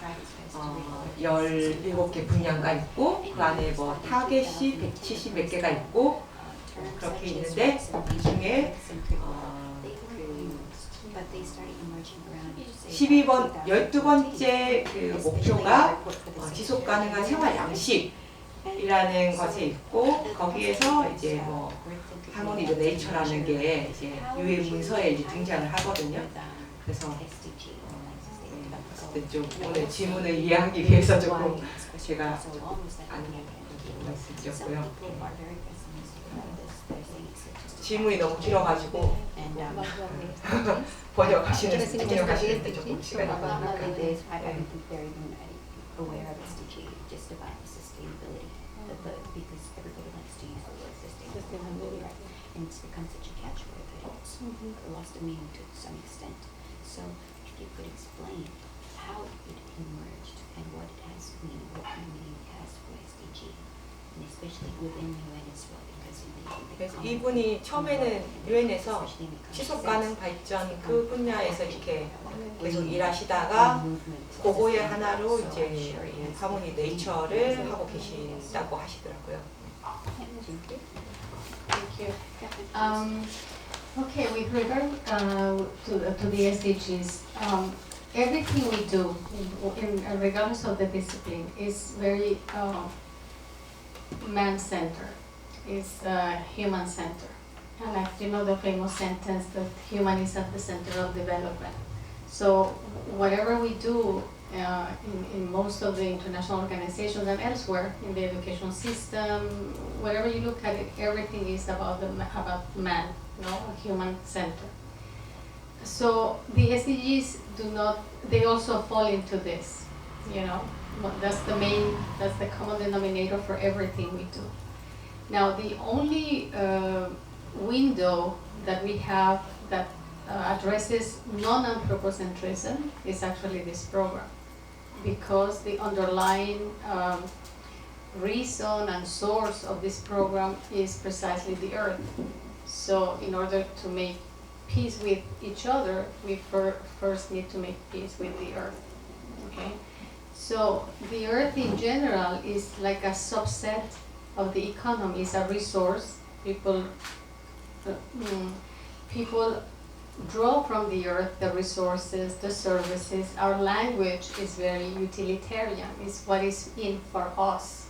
17개 분야가 있고 그 안에 뭐 타겟이 170 몇 개가 있고 그렇게 있는데 그 중에 12번째 그 목표가 지속 가능한 생활 양식이라는 것에 있고 거기에서 이제 뭐 하모니 드 네이처라는 게 이제 유엔 문서에 이제 등장을 하거든요. 그래서 좀 오늘 질문을 이해하기 위해서 조금 제가 아는 말씀드렸고요. 질문이 너무 길어가지고 번역하시는데 조금 시간이 걸리니까. aware of SDG, just define sustainability, because everybody likes to use the word sustainability, right? And it's become such a catchword that it's lost the meaning to some extent. So if you could explain how it emerged and what it has meaning, what meaning it has for SDG, and especially within UN as well, because in 그래서 이분이 처음에는 유엔에서 지속 가능 발전 그 분야에서 이렇게 계속 일하시다가 그거의 하나로 이제 하모니 네이처를 하고 계신다고 하시더라고요. Thank you. Okay, with regard to the SDGs, everything we do, regardless of the discipline, is very man-centered. It's human-centered. And like you know the famous sentence that human is at the center of development. So whatever we do in most of the international organizations and elsewhere in the education system, wherever you look at it, everything is about man, you know, human center. So the SDGs they also fall into this, you know. That's the common denominator for everything we do. Now the only window that we have that addresses non-anthropocentrism is actually this program, because the underlying reason and source of this program is precisely the earth. So in order to make peace with each other, we first need to make peace with the earth. Okay? So the earth in general is like a subset of the economy, is a resource. People draw from the earth the resources, the services. Our language is very utilitarian. It's what is in for us.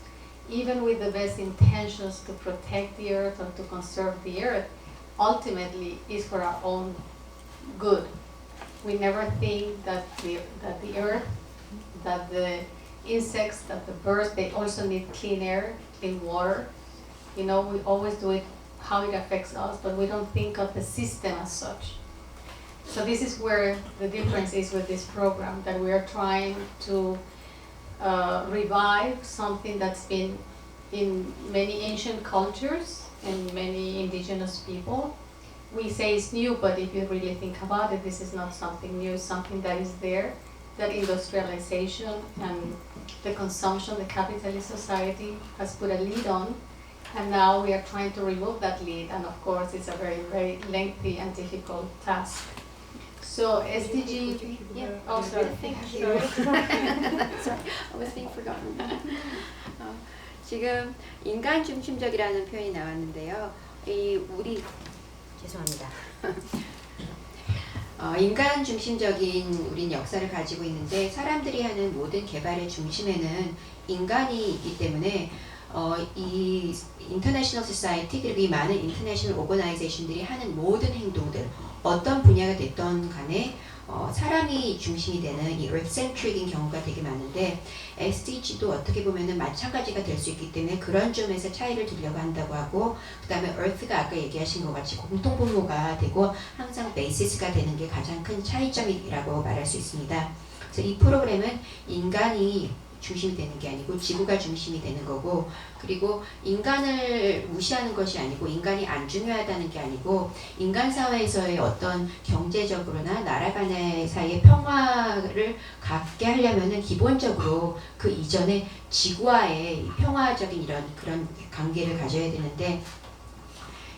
Even with the best intentions to protect the earth or to conserve the earth, ultimately is for our own good. We never think that the earth, that the insects, that the birds, they also need clean air, clean water. You know, we always do it how it affects us, but we don't think of the system as such. So this is where the difference is with this program, that we are trying to revive something that's been in many ancient cultures and many indigenous people. We say it's new, but if you really think about it, this is not something new, it's something that is there, that industrialization and the consumption, the capitalist society has put a lead on, and now we are trying to remove that lead, and of course it's a very, very lengthy and difficult task. So SDG, yeah, oh sorry. Thank you. Sorry, I was being forgotten. 지금 인간 중심적이라는 표현이 나왔는데요. 우리 죄송합니다. 인간 중심적인 우린 역사를 가지고 있는데 사람들이 하는 모든 개발의 중심에는 인간이 있기 때문에 이 인터내셔널 소사이티 그리고 이 많은 인터내셔널 오거나이제이션들이 하는 모든 행동들 어떤 분야가 됐던 간에 사람이 중심이 되는 이 earth-centric인 경우가 되게 많은데 SDG도 어떻게 보면은 마찬가지가 될 수 있기 때문에 그런 점에서 차이를 두려고 한다고 하고 그 다음에 earth가 아까 얘기하신 것 같이 공통분모가 되고 항상 베이시스가 되는 게 가장 큰 차이점이라고 말할 수 있습니다. 그래서 이 프로그램은 인간이 중심이 되는 게 아니고 지구가 중심이 되는 거고 그리고 인간을 무시하는 것이 아니고 인간이 안 중요하다는 게 아니고 인간 사회에서의 어떤 경제적으로나 나라 간의 사이의 평화를 갖게 하려면은 기본적으로 그 이전에 지구와의 평화적인 이런 그런 관계를 가져야 되는데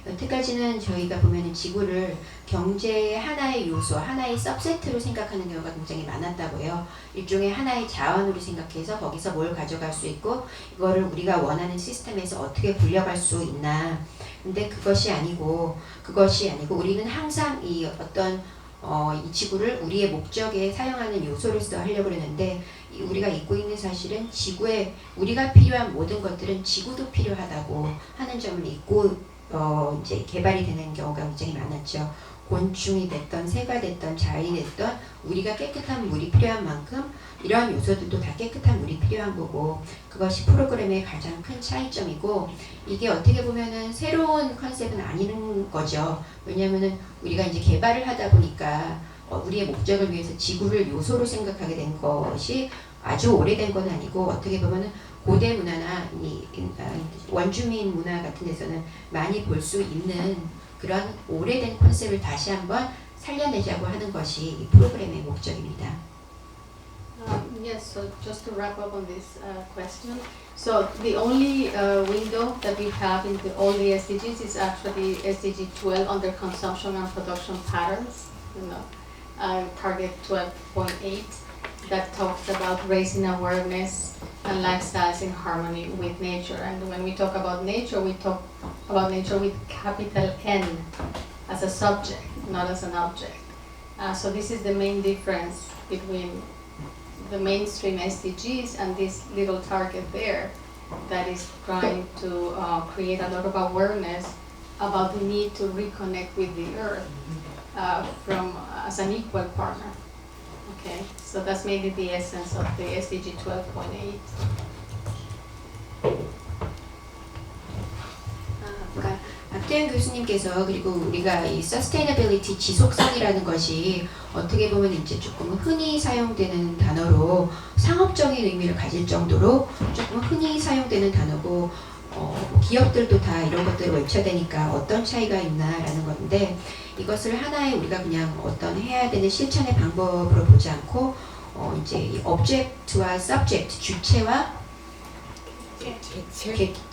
여태까지는 저희가 보면은 지구를 경제의 하나의 요소, 하나의 서브세트로 생각하는 경우가 굉장히 많았다고 해요. 일종의 하나의 자원으로 생각해서 거기서 뭘 가져갈 수 있고 이거를 우리가 원하는 시스템에서 어떻게 굴려갈 수 있나. 근데 그것이 아니고 우리는 항상 이 어떤 이 지구를 우리의 목적에 사용하는 요소로서 하려고 그러는데 우리가 잊고 있는 사실은 지구에 우리가 필요한 모든 것들은 지구도 필요하다고 하는 점을 잊고 이제 개발이 되는 경우가 굉장히 많았죠. 곤충이 됐던 새가 됐던 자연이 됐던 우리가 깨끗한 물이 필요한 만큼 이러한 요소들도 다 깨끗한 물이 필요한 거고 그것이 프로그램의 가장 큰 차이점이고 이게 어떻게 보면은 새로운 컨셉은 아닌 거죠. 왜냐하면은 우리가 이제 개발을 하다 보니까 우리의 목적을 위해서 지구를 요소로 생각하게 된 것이 아주 오래된 건 아니고 어떻게 보면은 고대 문화나 이 원주민 문화 같은 데서는 많이 볼 수 있는 그런 오래된 컨셉을 다시 한번 살려내자고 하는 것이 이 프로그램의 목적입니다. Yes, so just to wrap up on this question, so the only window that we have in all the SDGs is actually SDG 12 under consumption and production patterns, target 12.8 that talks about raising awareness and lifestyles in harmony with nature. And when we talk about nature, we talk about nature with capital N as a subject, not as an object. So this is the main difference between the mainstream SDGs and this little target there that is trying to create a lot of awareness about the need to reconnect with the earth as an equal partner. Okay, so that's maybe the essence of the SDG 12.8. 그러니까 박태현 교수님께서 그리고 우리가 이 sustainability 지속성이라는 것이 어떻게 보면 이제 조금 흔히 사용되는 단어로 상업적인 의미를 가질 정도로 조금 흔히 사용되는 단어고 기업들도 다 이런 것들을 외쳐야 되니까 어떤 차이가 있나라는 건데 이것을 하나의 우리가 그냥 어떤 해야 되는 실천의 방법으로 보지 않고 이제 이 object와 subject 주체와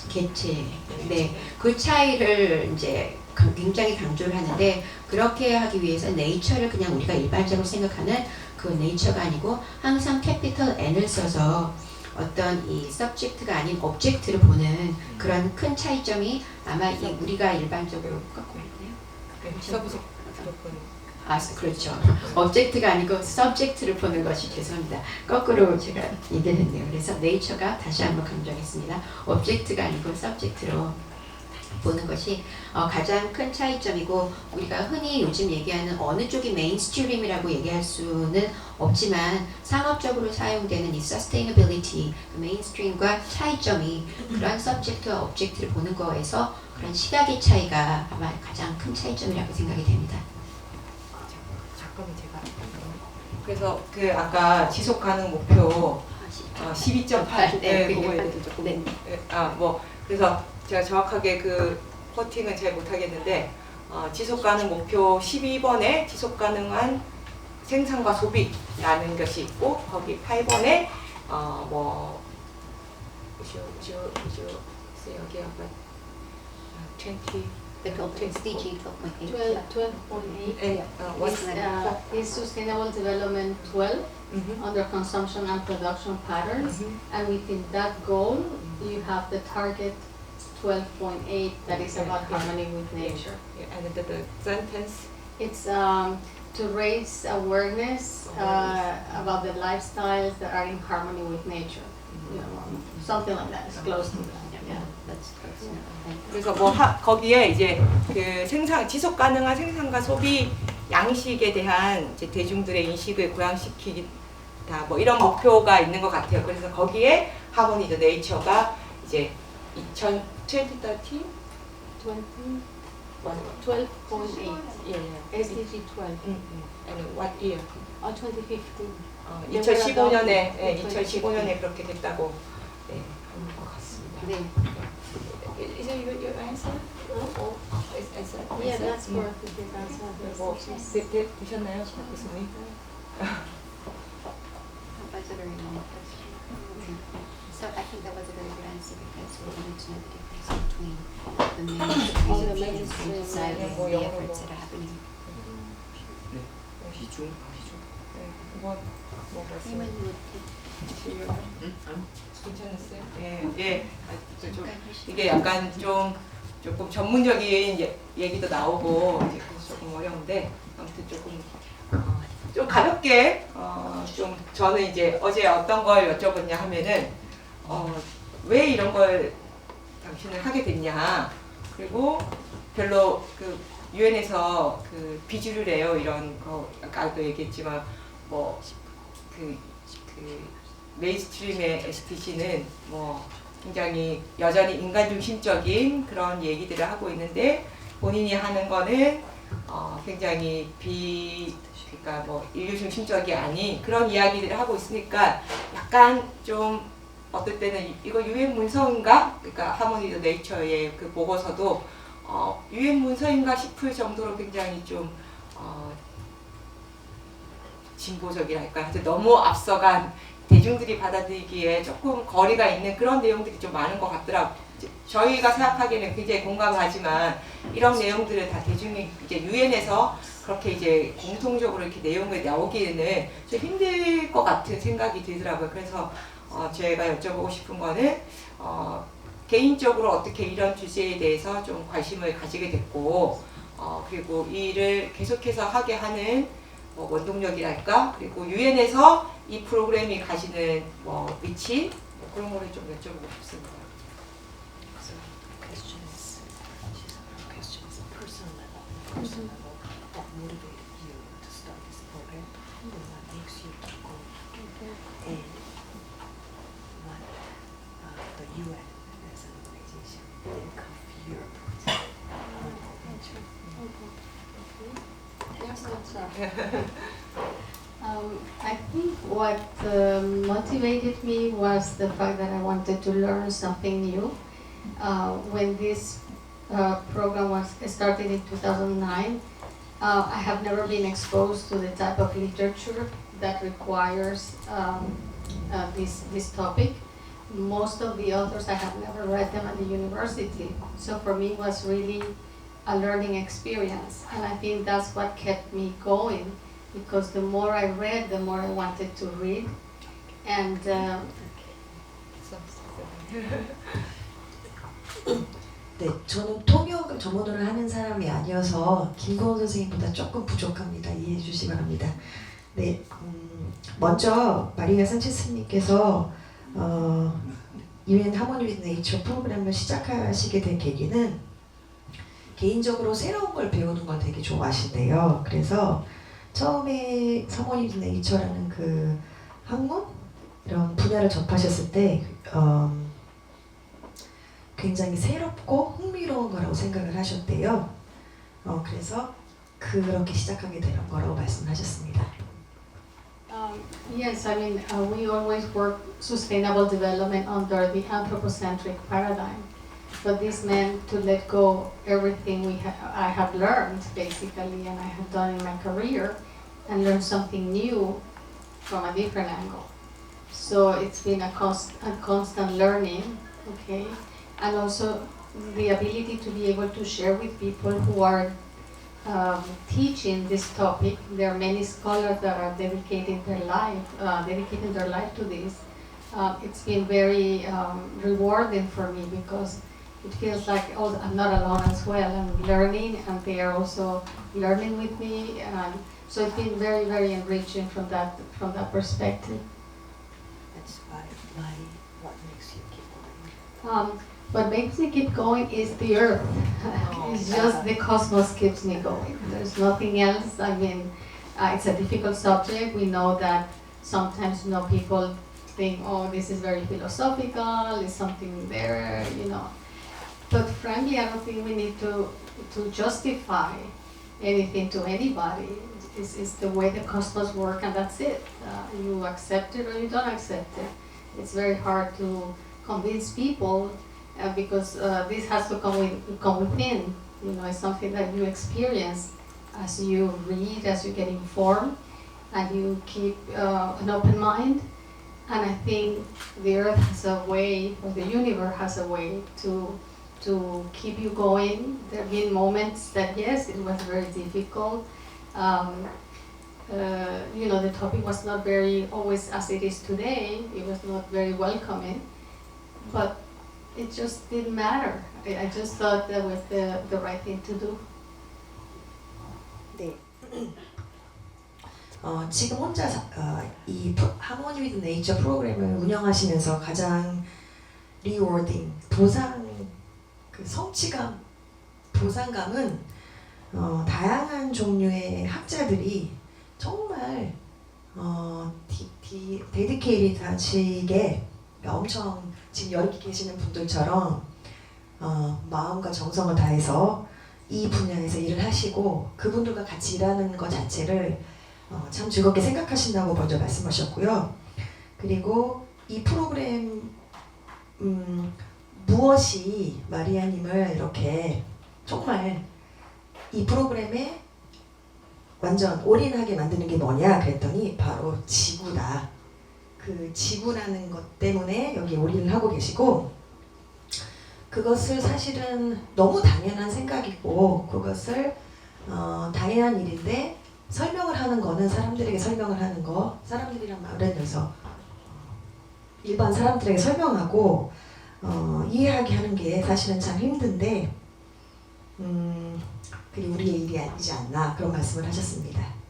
개체 네, 그 차이를 이제 굉장히 강조를 하는데 그렇게 하기 위해서 네이처를 그냥 우리가 일반적으로 생각하는 그 네이처가 아니고 항상 캐피털 N을 써서 어떤 이 subject가 아닌 object를 보는 그런 큰 차이점이 아마 이 우리가 일반적으로 그렇죠. object가 아니고 subject를 보는 것이 죄송합니다. 거꾸로 제가 얘기를 했네요. 그래서 nature가 다시 한번 강조하겠습니다. object가 아니고 subject로 보는 것이 가장 큰 차이점이고 우리가 흔히 요즘 얘기하는 어느 쪽이 메인스트림이라고 얘기할 수는 없지만 상업적으로 사용되는 이 sustainability, 메인스트림과 차이점이 그런 subject와 object를 보는 거에서 그런 시각의 차이가 아마 가장 큰 차이점이라고 생각이 됩니다. 잠깐만 제가 그래서 그 아까 지속 가능 목표 12.8 네, 그거에 대해서 조금 네. 그래서 제가 정확하게 그 코팅은 잘 못하겠는데 지속 가능 목표 12번에 지속 가능한 생산과 소비라는 것이 있고 거기 8번에 여기 아까 20 the SDG 12.8. 12.8 what's is Sustainable Development 12 under consumption and production patterns, and within that goal you have the target 12.8 that is about harmony with nature. and the sentence. It's to raise awareness about the lifestyles that are in harmony with nature. You know, something like that. It's close to that. Yeah. That's close enough. 그래서 뭐 거기에 이제 그 생산 지속 가능한 생산과 소비 양식에 대한 이제 대중들의 인식을 고양시키다 뭐 이런 목표가 있는 것 같아요. 그래서 거기에 하모니 더 네이처가 이제 2030 12.8. SDG 12. and what year? 2015. 2015년에 2015년에 그렇게 됐다고 하는 것 같습니다. 네. Is it your answer? Or is answer? Yeah, that's correct. That's 뭐 되셨나요, 교수님? That was a very long question. So I think that was a very good answer because we wanted to know the difference between the mainstream side and the efforts that are happening. 비중. 뭐 말씀? 괜찮았어요? 예. 좀 이게 약간 조금 전문적인 얘기도 나오고 이제 그래서 조금 어려운데 아무튼 좀 가볍게 좀 저는 이제 어제 어떤 걸 여쭤봤냐 하면은 왜 이런 걸 당신은 하게 됐냐, 그리고 별로 그 유엔에서 그 비주를 해요 이런 거 아까도 얘기했지만 뭐 그 메인스트림의 SDG는 뭐 굉장히 여전히 인간 중심적인 그런 얘기들을 하고 있는데 본인이 하는 거는 굉장히 그러니까 뭐 인류 중심적이 아닌 그런 이야기들을 하고 있으니까 약간 좀 어떨 때는 이거 유엔 문서인가? 그러니까 하모니 더 네이처의 그 보고서도 유엔 문서인가 싶을 정도로 굉장히 좀 진보적이랄까, 하여튼 너무 앞서간 대중들이 받아들이기에 조금 거리가 있는 그런 내용들이 좀 많은 것 같더라고요. 저희가 생각하기에는 굉장히 공감하지만 이런 내용들을 다 대중이 이제 유엔에서 그렇게 이제 공통적으로 이렇게 내용이 나오기에는 좀 힘들 것 같은 생각이 들더라고요. 그래서 제가 여쭤보고 싶은 거는 개인적으로 어떻게 이런 주제에 대해서 좀 관심을 가지게 됐고 그리고 이 일을 계속해서 하게 하는 뭐 원동력이랄까, 그리고 유엔에서 이 프로그램이 가지는 뭐 위치 그런 거를 좀 여쭤보고 싶습니다. So question is personal level. What motivated you to start this program? And what makes you to go? And what the UN as an organization think of your project on nature? I think what motivated me was the fact that I wanted to learn something new. When this program was started in 2009, I have never been exposed to the type of literature that requires this topic. Most of the authors, I have never read them at the university. So for me, it was really a learning experience. And I think that's what kept me going, because the more I read, the more I wanted to read. And 네, 저는 통역 전문어를 하는 사람이 아니어서 김고은 선생님보다 조금 부족합니다. 이해해 주시기 바랍니다. 네, 먼저 마리아 산체스님께서 UN 하모니 위드 네이처 프로그램을 시작하시게 된 계기는 개인적으로 새로운 걸 배우는 걸 되게 좋아하신대요. 그래서 처음에 하모니 위드 네이처라는 그 학문 이런 분야를 접하셨을 때 굉장히 새롭고 흥미로운 거라고 생각을 하셨대요. 그래서 그렇게 시작하게 되는 거라고 말씀하셨습니다. yes, I mean, we always work sustainable development under the anthropocentric paradigm. But this meant to let go everything I have learned, basically, and I have done in my career, and learn something new from a different angle. So it's been a constant learning, okay? And also the ability to be able to share with people who are teaching this topic. There are many scholars that are dedicating their life to this. It's been very rewarding for me because it feels like I'm not alone as well. I'm learning, and they are also learning with me. And so it's been very, very enriching from that perspective. That's why what makes you keep going? What makes me keep going is the earth. It's just the cosmos keeps me going. There's nothing else. I mean, it's a difficult subject. We know that sometimes people think, oh, this is very philosophical, is something there, But frankly, I don't think we need to justify anything to anybody. It's the way the cosmos works, and that's it. You accept it or you don't accept it. It's very hard to convince people because this has to come within. It's something that you experience as you read, as you get informed, and you keep an open mind. And I think the earth has a way, or the universe has a way to keep you going. There have been moments that, yes, it was very difficult. The topic was not very always as it is today. It was not very welcoming, but it just didn't matter. I just thought that was the right thing to do. 네. 지금 혼자 이 하모니 위드 네이처 프로그램을 운영하시면서 가장 리워딩, 그 성취감, 보상감은 다양한 종류의 학자들이 정말 데디케이트하시게 엄청 지금 여기 계시는 분들처럼 마음과 정성을 다해서 이 분야에서 일을 하시고 그분들과 같이 일하는 것 자체를 참 즐겁게 생각하신다고 먼저 말씀하셨고요. 그리고 이 프로그램 무엇이 마리아님을 이렇게 정말 이 프로그램에 완전 올인하게 만드는 게 뭐냐 그랬더니 바로 지구다. 그 지구라는 것 때문에 여기 올인을 하고 계시고 그것을 사실은 너무 당연한 생각이고 그것을 당연한 일인데 설명을 하는 거는 사람들에게 설명을 하는 거 사람들이란 말은 여기서 일반 사람들에게 설명하고 이해하게 하는 게 사실은 참 힘든데 그게 우리의 일이 아니지 않나 그런 말씀을 하셨습니다.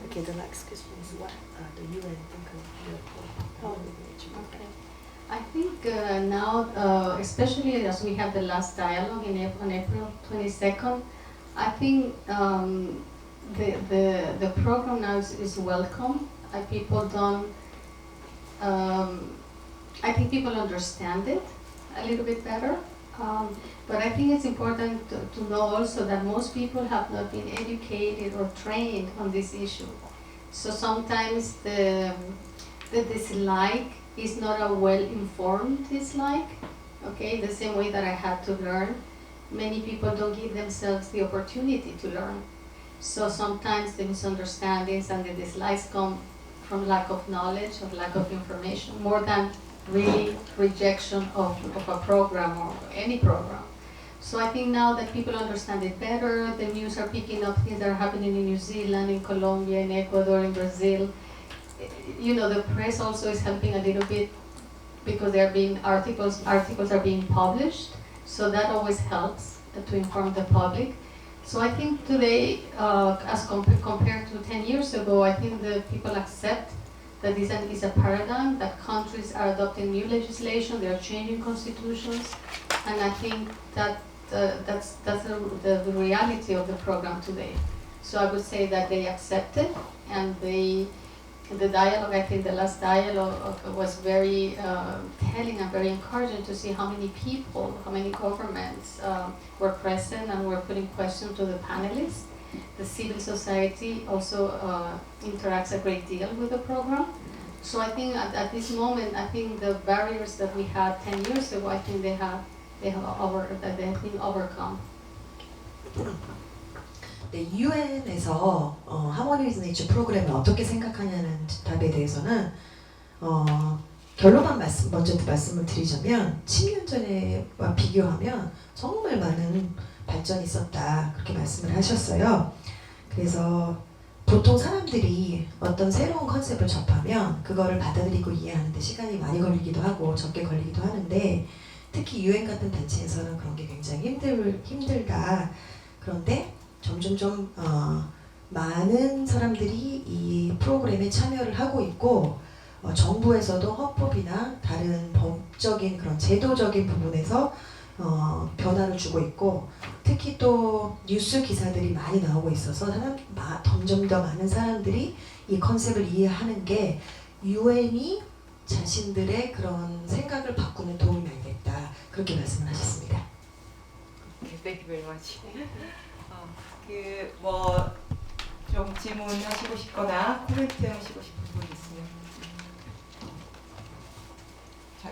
Okay, the next question is what the UN think of your program? Okay. I think now, especially as we have the last dialogue on April 22nd, I think the program now is welcome. People don't. I think people understand it a little bit better. But I think it's important to know also that most people have not been educated or trained on this issue. So sometimes the dislike is not a well-informed dislike. Okay, the same way that I had to learn, many people don't give themselves the opportunity to learn. So sometimes the misunderstandings and the dislikes come from lack of knowledge, of lack of information, more than really rejection of a program or any program. So I think now that people understand it better, the news are picking up things that are happening in New Zealand, in Colombia, in Ecuador, in Brazil. The press also is helping a little bit because there are being articles are being published. So that always helps to inform the public. So I think today, as compared to 10 years ago, I think the people accept that this is a paradigm, that countries are adopting new legislation, they are changing constitutions, and I think that that's the reality of the program today. So I would say that they accept it, and the dialogue, I think the last dialogue was very telling and very encouraging to see how many people, how many governments were present and were putting questions to the panelists. The civil society also interacts a great deal with the program. So I think at this moment, I think the barriers that we had 10 years ago, I think they have been overcome. 네, UN에서 하모니 위즈 네이처 프로그램을 어떻게 생각하냐는 답에 대해서는 결론만 먼저 말씀을 드리자면 10년 전에와 비교하면 정말 많은 발전이 있었다 그렇게 말씀을 하셨어요. 그래서 보통 사람들이 어떤 새로운 컨셉을 접하면 그거를 받아들이고 이해하는 데 시간이 많이 걸리기도 하고 적게 걸리기도 하는데 특히 UN 같은 단체에서는 그런 게 굉장히 힘들다. 그런데 점점 많은 사람들이 이 프로그램에 참여를 하고 있고 정부에서도 헌법이나 다른 법적인 그런 제도적인 부분에서 변화를 주고 있고 특히 또 뉴스 기사들이 많이 나오고 있어서 점점 더 많은 사람들이 이 컨셉을 이해하는 게 UN이 자신들의 그런 생각을 바꾸는 도움이 되겠다 그렇게 말씀을 하셨습니다. Thank you very much. 좀 질문하시고 싶거나 코멘트 하시고 싶은 분 있으면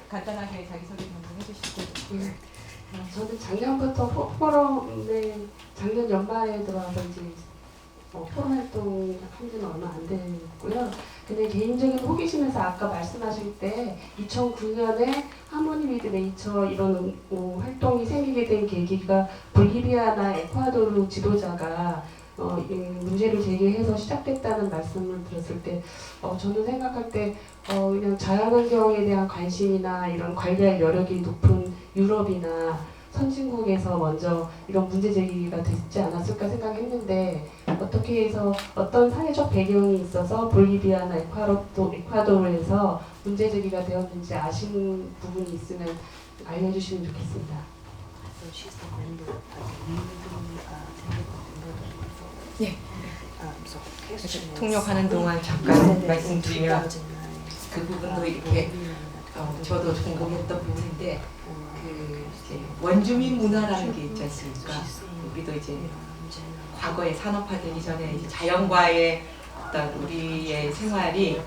간단하게 자기소개 좀 해주시고. 저는 작년부터 포럼에 작년 연말에 들어와서 이제 포럼 활동 한 지는 얼마 안 됐고요. 근데 개인적인 호기심에서 아까 말씀하실 때 2009년에 하모니 위드 네이처 이런 활동이 생기게 된 계기가 볼리비아나 에콰도르 지도자가 이 문제를 제기해서 시작됐다는 말씀을 들었을 때 저는 생각할 때 그냥 자연환경에 대한 관심이나 이런 관리할 여력이 높은 유럽이나 선진국에서 먼저 이런 문제 제기가 됐지 않았을까 생각했는데 어떻게 해서 어떤 사회적 배경이 있어서 볼리비아나 에콰도르에서 문제 제기가 되었는지 아시는 부분이 있으면 알려주시면 좋겠습니다. 네. 통역하는 동안 잠깐 말씀드리면 그 부분도 이렇게 저도 궁금했던 부분인데 그 이제 원주민 문화라는 게 있지 않습니까? 우리도 이제 과거에 산업화되기 전에 이제 자연과의 어떤 우리의 생활이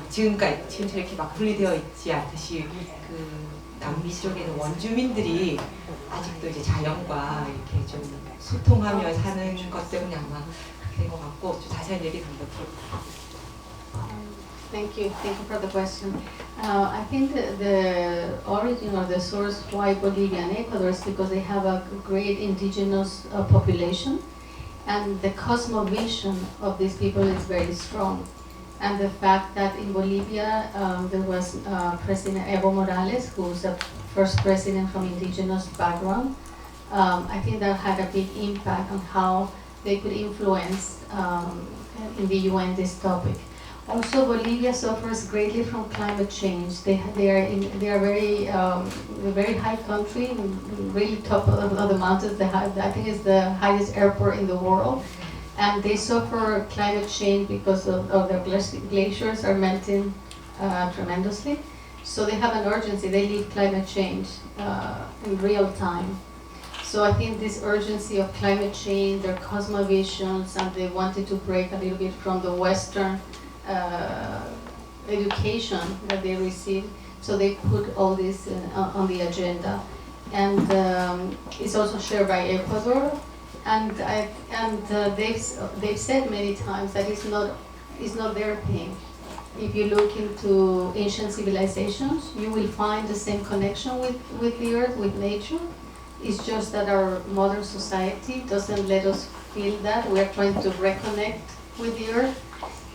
지금처럼 이렇게 막 분리되어 있지 않듯이 그 남미 쪽에는 원주민들이 아직도 이제 자연과 이렇게 좀 소통하며 사는 것 때문에 아마 그런 것 같고 좀 자세한 얘기 좀 듣고. Thank you for the question. I think the origin or the source why Bolivia and Ecuador is because they have a great indigenous population, and the cosmovision of these people is very strong. And the fact that in Bolivia there was President Evo Morales, who was the first president from indigenous background, I think that had a big impact on how they could influence in the UN this topic. Also, Bolivia suffers greatly from climate change. They are very high country, really top of the mountains. I think it's the highest airport in the world, and they suffer climate change because of their glaciers are melting tremendously. So they have an urgency. They need climate change in real time. So I think this urgency of climate change, their cosmovisions, and they wanted to break a little bit from the Western education that they receive, so they put all this on the agenda, and it's also shared by Ecuador, and they've said many times that it's not their thing. If you look into ancient civilizations, you will find the same connection with the earth, with nature. It's just that our modern society doesn't let us feel that. We are trying to reconnect with the earth,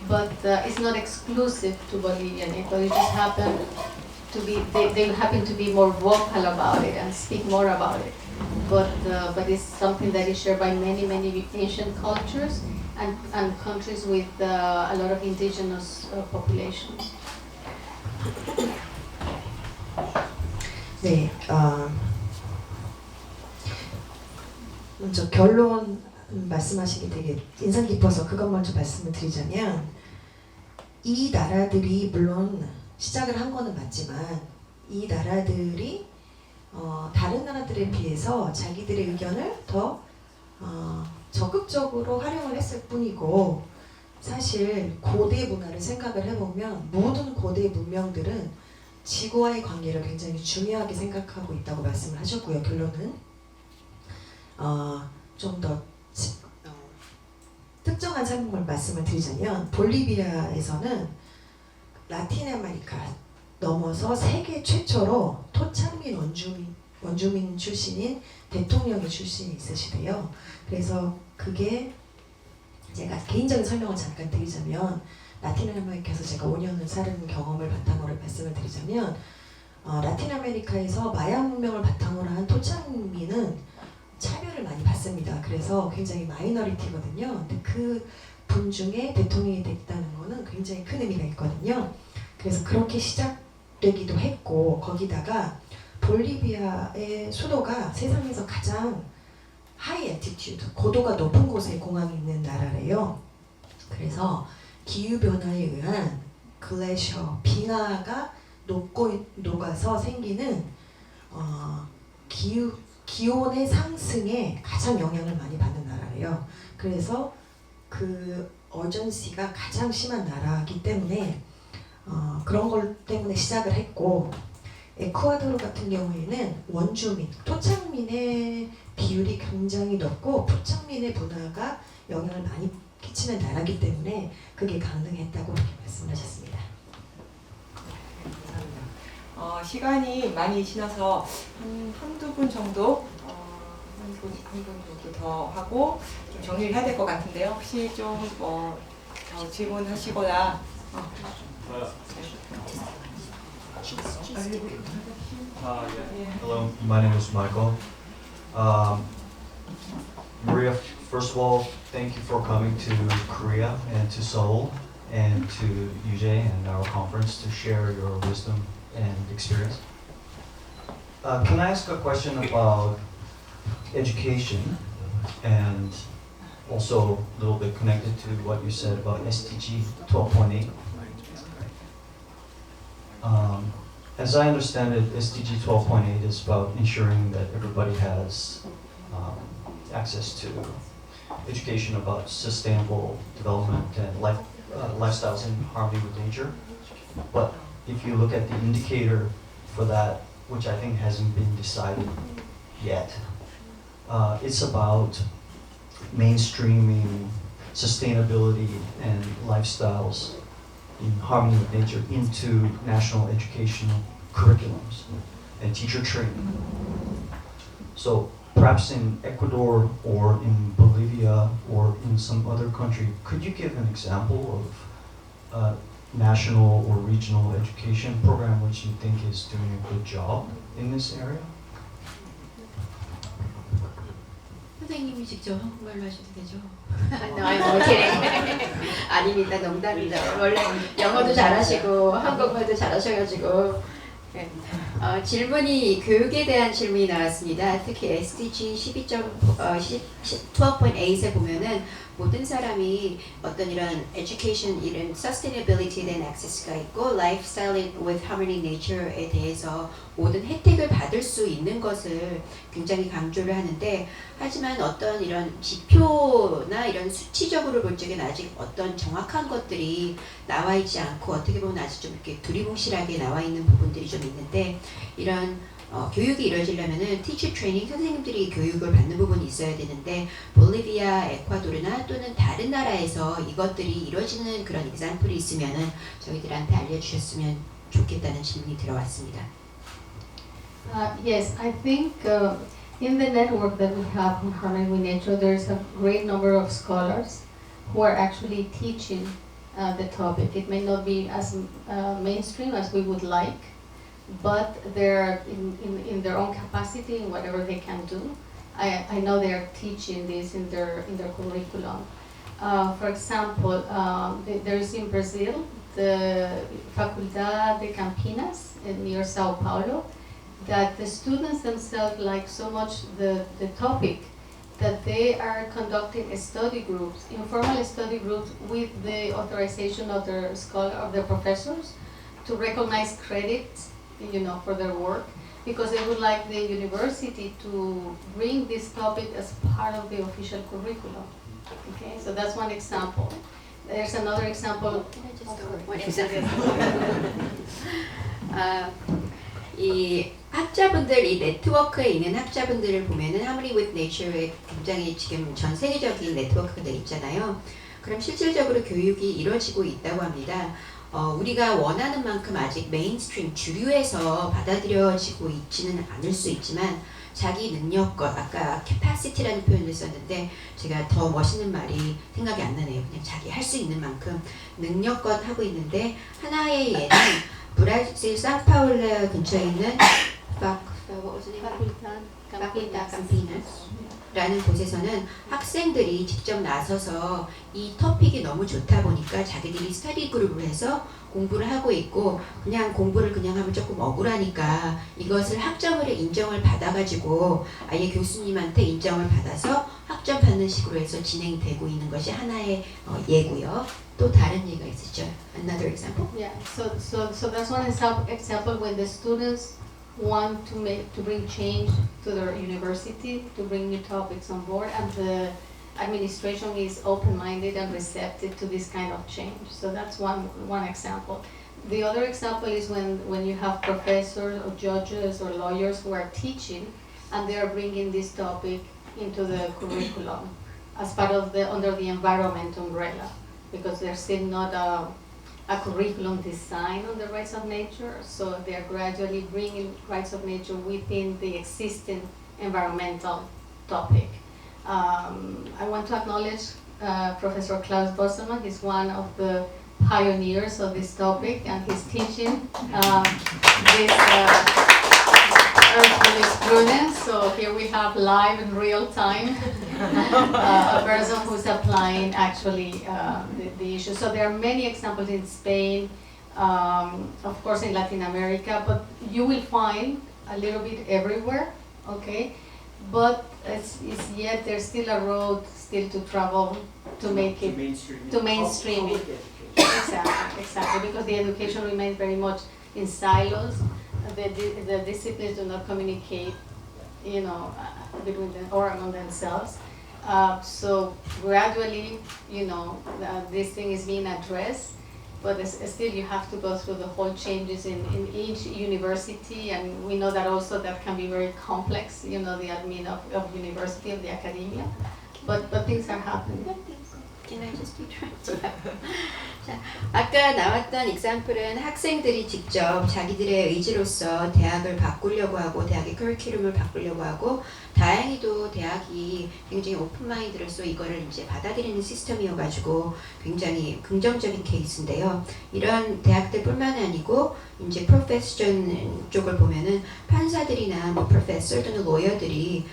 but it's not exclusive to Bolivia and Ecuador. It just happen to be, they happen to be more vocal about it and speak more about it. But it's something that is shared by many ancient cultures and countries with a lot of indigenous populations. 네, 먼저 결론 말씀하신 게 되게 인상 깊어서 그것 먼저 말씀을 드리자면 이 나라들이 물론 시작을 한 거는 맞지만 이 나라들이 다른 나라들에 비해서 자기들의 의견을 더 적극적으로 활용을 했을 뿐이고 사실 고대 문화를 생각을 해보면 모든 고대 문명들은 지구와의 관계를 굉장히 중요하게 생각하고 있다고 말씀을 하셨고요. 결론은 좀 더 특정한 상황을 말씀을 드리자면 볼리비아에서는 라틴 아메리카 넘어서 세계 최초로 토착민 원주민 출신인 대통령의 출신이 있으시대요. 그래서 그게 제가 개인적인 설명을 잠깐 드리자면 라틴 아메리카에서 제가 5년을 사는 경험을 바탕으로 말씀을 드리자면 라틴 아메리카에서 마야 문명을 바탕으로 한 토착민은 차별을 많이 받습니다. 그래서 굉장히 마이너리티거든요. 근데 그 분 중에 대통령이 됐다는 거는 굉장히 큰 의미가 있거든요. 그래서 그렇게 시작되기도 했고 거기다가 볼리비아의 수도가 세상에서 가장 하이 애티튜드, 고도가 높은 곳에 공항이 있는 나라래요. 그래서 기후변화에 의한 글래셔, 빙하가 녹아서 생기는 기온의 상승에 가장 영향을 많이 받는 나라래요. 그래서 그 어전시가 가장 심한 나라이기 때문에 그런 걸 때문에 시작을 했고 에쿠아도르 같은 경우에는 원주민, 토착민의 비율이 굉장히 높고 토착민의 문화가 영향을 많이 끼치는 나라이기 때문에 그게 가능했다고 그렇게 말씀하셨습니다. 시간이 많이 지나서 한두 분 정도 한 분 정도 더 하고 좀 정리를 해야 될 것 같은데요. 혹시 좀 더 질문하시거나 Hello, my name is Michael. Maria, first of all, thank you for coming to Korea and to Seoul and to UJ and our conference to share your wisdom and experience. Can I ask a question about education and also a little bit connected to what you said about SDG 12.8? As I understand it, SDG 12.8 is about ensuring that everybody has access to education about sustainable development and lifestyles in harmony with nature. But if you look at the indicator for that, which I think hasn't been decided yet, it's about mainstreaming sustainability and lifestyles in harmony with nature into national educational curriculums and teacher training. So perhaps in Ecuador or in Bolivia or in some other country, could you give an example of a national or regional education program which you think is doing a good job in this area? 선생님이 직접 한국말로 하셔도 되죠? 아닙니다. 농담이죠. 원래 영어도 잘하시고 한국말도 잘하셔가지고 질문이 교육에 대한 질문이 나왔습니다. 특히 SDG 12.8에 보면은 모든 사람이 어떤 이런 education, 이런 sustainability에 대한 access가 있고 lifestyle with harmony nature에 대해서 모든 혜택을 받을 수 있는 것을 굉장히 강조를 하는데 하지만 어떤 이런 지표나 이런 수치적으로 볼 적엔 아직 어떤 정확한 것들이 나와 있지 않고 어떻게 보면 아직 좀 이렇게 두리뭉실하게 나와 있는 부분들이 좀 있는데 이런 교육이 이루어지려면은 티처 트레이닝 선생님들이 교육을 받는 부분이 있어야 되는데 볼리비아, 에콰도르나 또는 다른 나라에서 이것들이 이루어지는 그런 example이 있으면은 저희들한테 알려주셨으면 좋겠다는 질문이 들어왔습니다. Yes, I think in the network that we have in Harmony with Nature, there's a great number of scholars who are actually teaching the topic. It may not be as mainstream as we would like, but they're in their own capacity, in whatever they can do. I know they are teaching this in their curriculum. For example, there is in Brazil the Faculdade de Campinas near Sao Paulo, that the students themselves like so much the topic that they are conducting study groups, informal study groups with the authorization of their professors to recognize credit, for their work, because they would like the university to bring this topic as part of the official curriculum. Okay, so that's one example. There's another example. 이 학자분들, 이 네트워크에 있는 학자분들을 보면은 Harmony with Nature에 굉장히 지금 전 세계적인 네트워크가 있잖아요. 그럼 실질적으로 교육이 이루어지고 있다고 합니다. 우리가 원하는 만큼 아직 메인스트림 주류에서 받아들여지고 있지는 않을 수 있지만 자기 능력껏 아까 capacity라는 표현을 썼는데 제가 더 멋있는 말이 생각이 안 나네요. 그냥 자기 할 수 있는 만큼 능력껏 하고 있는데 하나의 예는 브라질 상파울루 근처에 있는 라는 곳에서는 학생들이 직접 나서서 이 토픽이 너무 좋다 보니까 자기들이 스터디 그룹을 해서 공부를 하고 있고 그냥 공부를 그냥 하면 조금 억울하니까 이것을 학점으로 인정을 받아가지고 아예 교수님한테 인정을 받아서 학점 받는 식으로 해서 진행이 되고 있는 것이 하나의 예고요. 또 다른 예가 있었죠. Another example? Yeah, so that's one example when the students want to bring change to their university, to bring new topics on board, and the administration is open-minded and receptive to this kind of change. So that's one example. The other example is when you have professors or judges or lawyers who are teaching and they are bringing this topic into the curriculum as part of under the environment umbrella, because there's still not a curriculum design on the rights of nature, so they are gradually bringing rights of nature within the existing environmental topic. I want to acknowledge Professor Klaus Bosselmann. He's one of the pioneers of this topic, and he's teaching this Earth jurisprudence. So here we have live in real time a person who's applying actually the issue. So there are many examples in Spain, of course in Latin America, but you will find a little bit everywhere, okay? But yet there's still a road still to travel to make it to mainstream it. Exactly, because the education remains very much in silos. The disciplines do not communicate, between them or among themselves. So gradually, this thing is being addressed, but still you have to go through the whole changes in each university, and we know that also that can be very complex, the admin of university, of the academia, but things are happening. Can I just be trying? 자, 아까 나왔던 example은 학생들이 직접 자기들의 의지로서 대학을 바꾸려고 하고 대학의 커리큘럼을 바꾸려고 하고 다행히도 대학이 굉장히 오픈마인드로서 이거를 이제 받아들이는 시스템이어가지고 굉장히 긍정적인 케이스인데요. 이런 대학들뿐만 아니고 이제 프로페션 쪽을 보면은 판사들이나 뭐 프로페서 또는 로여들이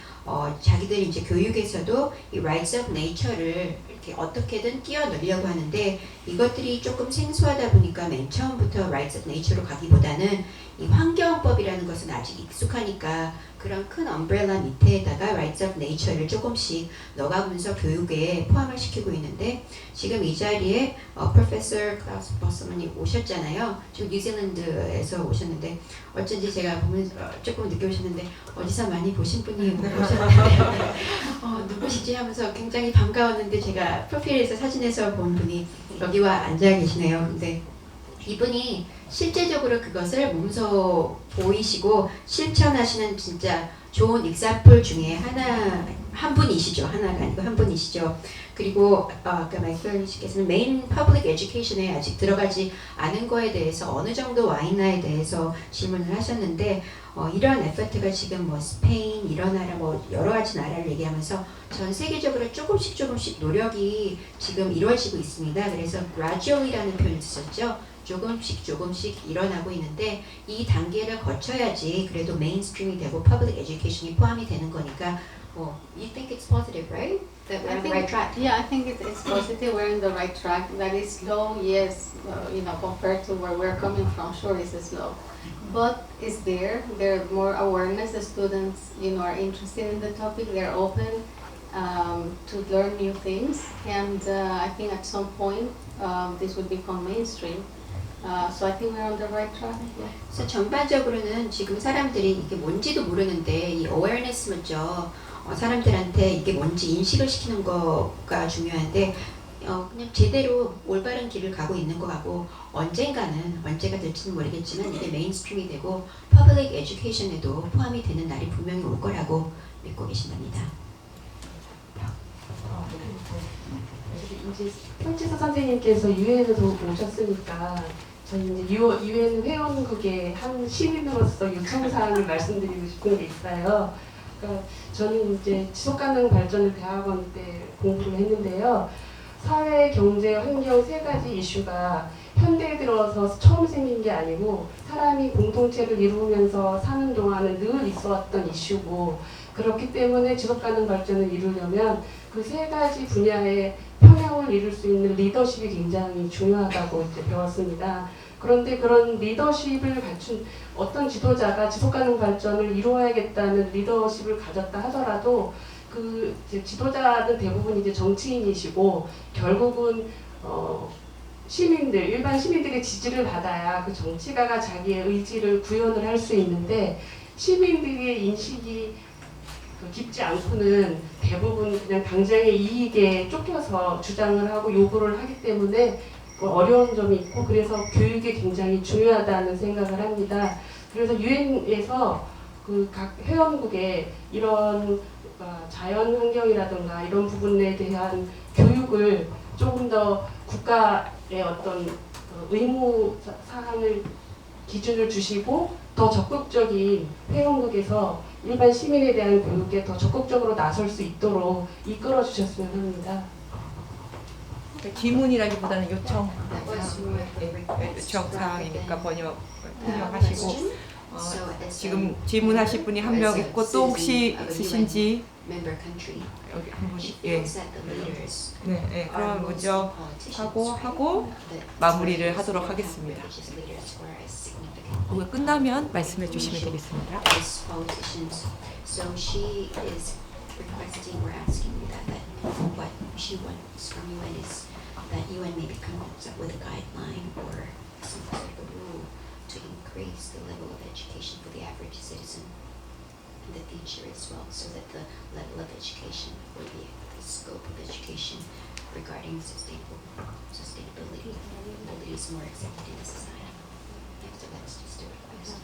자기들 이제 교육에서도 이 rights of nature를 이렇게 어떻게든 끼워 넣으려고 하는데 이것들이 조금 생소하다 보니까 맨 처음부터 rights of nature로 가기보다는 이 환경법이라는 것은 아직 익숙하니까 그런 큰 엄브렐라 밑에다가 rights of nature를 조금씩 넣어가면서 교육에 포함을 시키고 있는데 지금 이 자리에 프로페서 클라우스 버스만이 오셨잖아요. 지금 뉴질랜드에서 오셨는데 어쩐지 제가 보면서 조금 늦게 오셨는데 어디서 많이 보신 분이 오셨는데 누구시지 하면서 굉장히 반가웠는데 제가 프로필에서 사진에서 본 분이 여기와 앉아 계시네요. 근데 이분이 실제적으로 그것을 몸소 보이시고 실천하시는 진짜 좋은 example 중에 한 분이시죠. 하나가 아니고 한 분이시죠. 그리고 아까 마이클 씨께서는 메인 퍼블릭 에듀케이션에 아직 들어가지 않은 거에 대해서 어느 정도 와 있나에 대해서 질문을 하셨는데 이런 에포트가 지금 뭐 스페인 이런 나라 뭐 여러 가지 나라를 얘기하면서 전 세계적으로 조금씩 노력이 지금 이루어지고 있습니다. 그래서 gradually라는 표현을 쓰셨죠. 조금씩 일어나고 있는데 이 단계를 거쳐야지 그래도 메인스트림이 되고 퍼블릭 에듀케이션이 포함이 되는 거니까 you think it's positive, right? That we're on the right track? Yeah, I think it's positive. We're in the right track. That is slow, yes, compared to where we're coming from, sure it's slow. But it's there. There's more awareness. The students, are interested in the topic. They're open to learn new things. And I think at some point this will become mainstream. So I think we're on the right track. Yeah. 그래서 전반적으로는 지금 사람들이 이게 뭔지도 모르는데 이 awareness 먼저 사람들한테 이게 뭔지 인식을 시키는 거가 중요한데 그냥 제대로 올바른 길을 가고 있는 것 같고 언제가 될지는 모르겠지만 이게 메인스트림이 되고 퍼블릭 에듀케이션에도 포함이 되는 날이 분명히 올 거라고 믿고 계신답니다. 이제 프란치스 선생님께서 유엔에도 오셨으니까 저희 이제 유엔 회원국의 한 시민으로서 요청사항을 말씀드리고 싶은 게 있어요. 그러니까 저는 이제 지속가능 발전을 대학원 때 공부를 했는데요. 사회, 경제, 환경 세 가지 이슈가 현대에 들어서 처음 생긴 게 아니고 사람이 공동체를 이루면서 사는 동안은 늘 있어왔던 이슈고, 그렇기 때문에 지속가능 발전을 이루려면 그 세 가지 분야의 평형을 이룰 수 있는 리더십이 굉장히 중요하다고 이제 배웠습니다. 그런데 그런 리더십을 갖춘 어떤 지도자가 지속가능 발전을 이루어야겠다는 리더십을 가졌다 하더라도 그 이제 지도자는 대부분 이제 정치인이시고 결국은 시민들, 일반 시민들의 지지를 받아야 그 정치가가 자기의 의지를 구현을 할 수 있는데, 시민들의 인식이 깊지 않고는 대부분 그냥 당장의 이익에 쫓겨서 주장을 하고 요구를 하기 때문에 어려운 점이 있고, 그래서 교육이 굉장히 중요하다는 생각을 합니다. 그래서 유엔에서 그 각 회원국에 이런 자연 환경이라든가 이런 부분에 대한 교육을 조금 더 국가의 어떤 의무 사항을 기준을 주시고 더 적극적인 회원국에서 일반 시민에 대한 교육에 더 적극적으로 나설 수 있도록 이끌어 주셨으면 합니다. 질문이라기보다는 요청 That was more of a request 요청 rather 사항이니까 than 번역하시고 question. So as 지금 질문하실 분이 한 명 있고 또 혹시 있으신지 member country, 여기 한 분이 she 예. feels that the leaders 네, 네. are 그럼 mostly 먼저 politicians, 하고 that 마무리를 those 하도록 who have 하겠습니다. religious leaders who are as significant 오늘 끝나면 말씀해 주시면 되겠습니다. as politicians. So she is requesting or asking that what she wants from UN is that UN maybe comes up with a guideline or some sort of a rule to increase the level of education for the average citizen in the future as well, so that the level of education will be the scope of education regarding sustainability is more accepted in the society. Yeah, so that's just a request.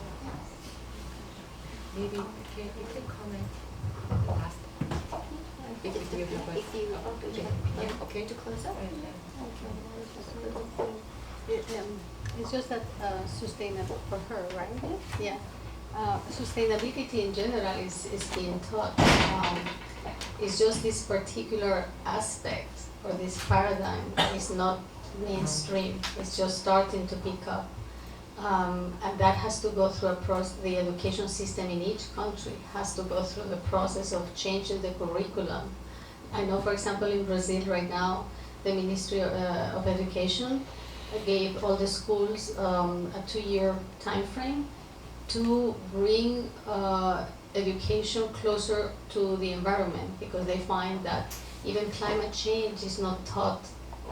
Maybe you can comment the last If you okay to close up? It's just that sustainable for her, right? Yeah. Sustainability in general is being taught. It's just this particular aspect or this paradigm is not mainstream. It's just starting to pick up. And that has to go through a process. The education system in each country has to go through the process of changing the curriculum. I know, for example, in Brazil right now, the Ministry of Education gave all the schools a 2-year time frame to bring education closer to the environment, because they find that even climate change is not taught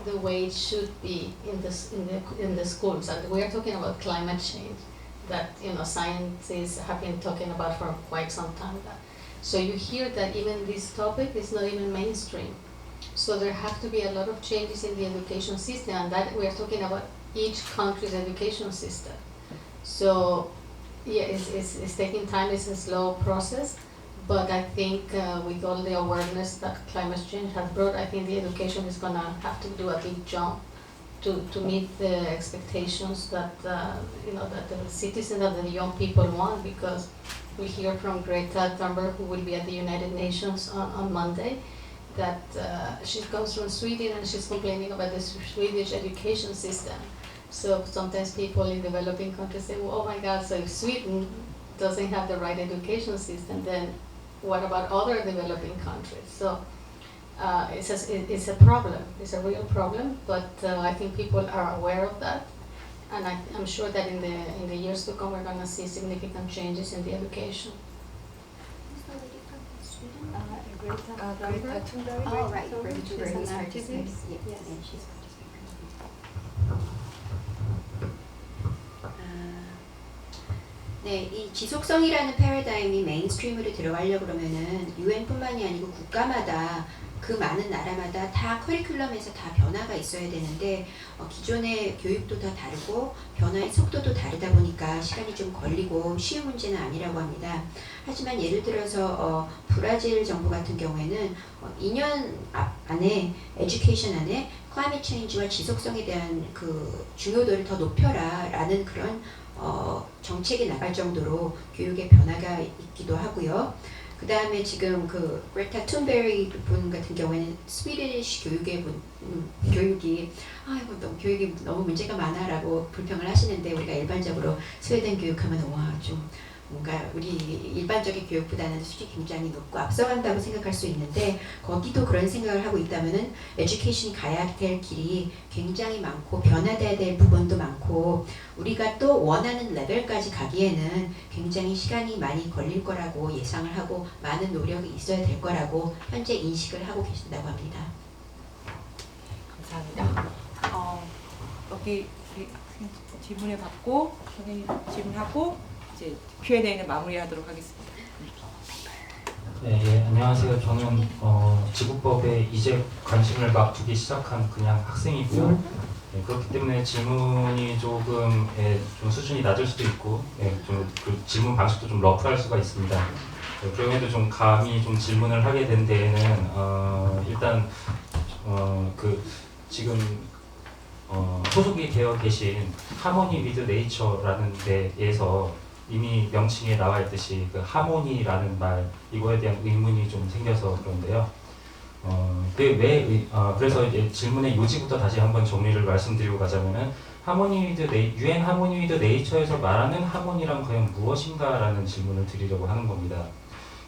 the way it should be in the schools. And we are talking about climate change that scientists have been talking about for quite some time. So you hear that even this topic is not even mainstream. So there have to be a lot of changes in the education system, and that we are talking about each country's education system. So yeah, it's taking time. It's a slow process, but I think with all the awareness that climate change has brought, I think the education is gonna have to do a big jump to meet the expectations that that the citizens and the young people want. Because we hear from Greta Thunberg, who will be at the United Nations on Monday, that she comes from Sweden and she's complaining about the Swedish education system. So sometimes people in developing countries say, well, oh my God, so if Sweden doesn't have the right education system, then what about other developing countries? So it's a problem. It's a real problem, but I think people are aware of that. And I'm sure that in the years to come, we're going to see significant changes in the education. Greta Thunberg. Oh, right. She's an activist. Yes. And she's 네, 이 지속성이라는 패러다임이 메인스트림으로 들어가려고 그러면은 유엔뿐만이 아니고 국가마다 그 많은 나라마다 다 커리큘럼에서 다 변화가 있어야 되는데 기존의 교육도 다 다르고 변화의 속도도 다르다 보니까 시간이 좀 걸리고 쉬운 문제는 아니라고 합니다. 하지만 예를 들어서 브라질 정부 같은 경우에는 2년 안에 에듀케이션 안에 climate change와 지속성에 대한 그 중요도를 더 높여라라는 그런 정책이 나갈 정도로 교육의 변화가 있기도 하고요. 그 다음에 지금 그 그레타 툰베리 분 같은 경우에는 스위디시 교육이 이거 너무 교육이 너무 문제가 많아라고 불평을 하시는데 우리가 일반적으로 스웨덴 교육하면 와 좀 뭔가 우리 일반적인 교육보다는 수준이 굉장히 높고 앞서간다고 생각할 수 있는데 거기도 그런 생각을 하고 있다면은 에듀케이션이 가야 될 길이 굉장히 많고 변화돼야 될 부분도 많고 우리가 또 원하는 레벨까지 가기에는 굉장히 시간이 많이 걸릴 거라고 예상을 하고 많은 노력이 있어야 될 거라고 현재 인식을 하고 계신다고 합니다. 감사합니다. 여기 우리 학생 질문을 받고 선생님 질문하고 이제 Q&A는 마무리하도록 하겠습니다. 네, 예, 안녕하세요. 저는 지구법에 이제 관심을 막 두기 시작한 그냥 학생이고요. 네, 그렇기 때문에 질문이 조금 좀 수준이 낮을 수도 있고, 좀 그 질문 방식도 좀 러프할 수가 있습니다. 그럼에도 좀 감히 좀 질문을 하게 된 데에는 일단 그 지금 소속이 되어 계신 하모니 위드 네이처라는 데에서 이미 명칭에 나와 있듯이 그 하모니라는 말 이거에 대한 의문이 좀 생겨서 그런데요. 그래서 이제 질문의 요지부터 다시 한번 정리를 말씀드리고 가자면은 유엔 하모니 위드 네이처에서 말하는 하모니란 과연 무엇인가라는 질문을 드리려고 하는 겁니다.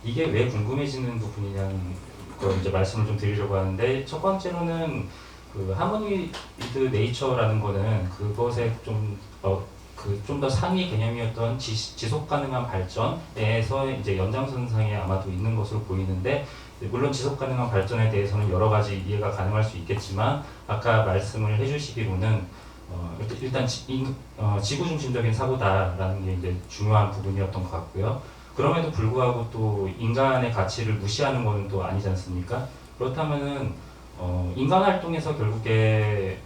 이게 왜 궁금해지는 부분이냐는 걸 이제 말씀을 좀 드리려고 하는데 첫 번째로는 그 하모니 위드 네이처라는 거는 그것에 좀 더 상위 개념이었던 지속 가능한 발전에서 이제 연장선상에 아마도 있는 것으로 보이는데 물론 지속 가능한 발전에 대해서는 여러 가지 이해가 가능할 수 있겠지만 아까 말씀을 해주시기로는 일단 지구 중심적인 사고다라는 게 이제 중요한 부분이었던 것 같고요. 그럼에도 불구하고 또 인간의 가치를 무시하는 것은 또 아니지 않습니까? 그렇다면은 인간 활동에서 결국에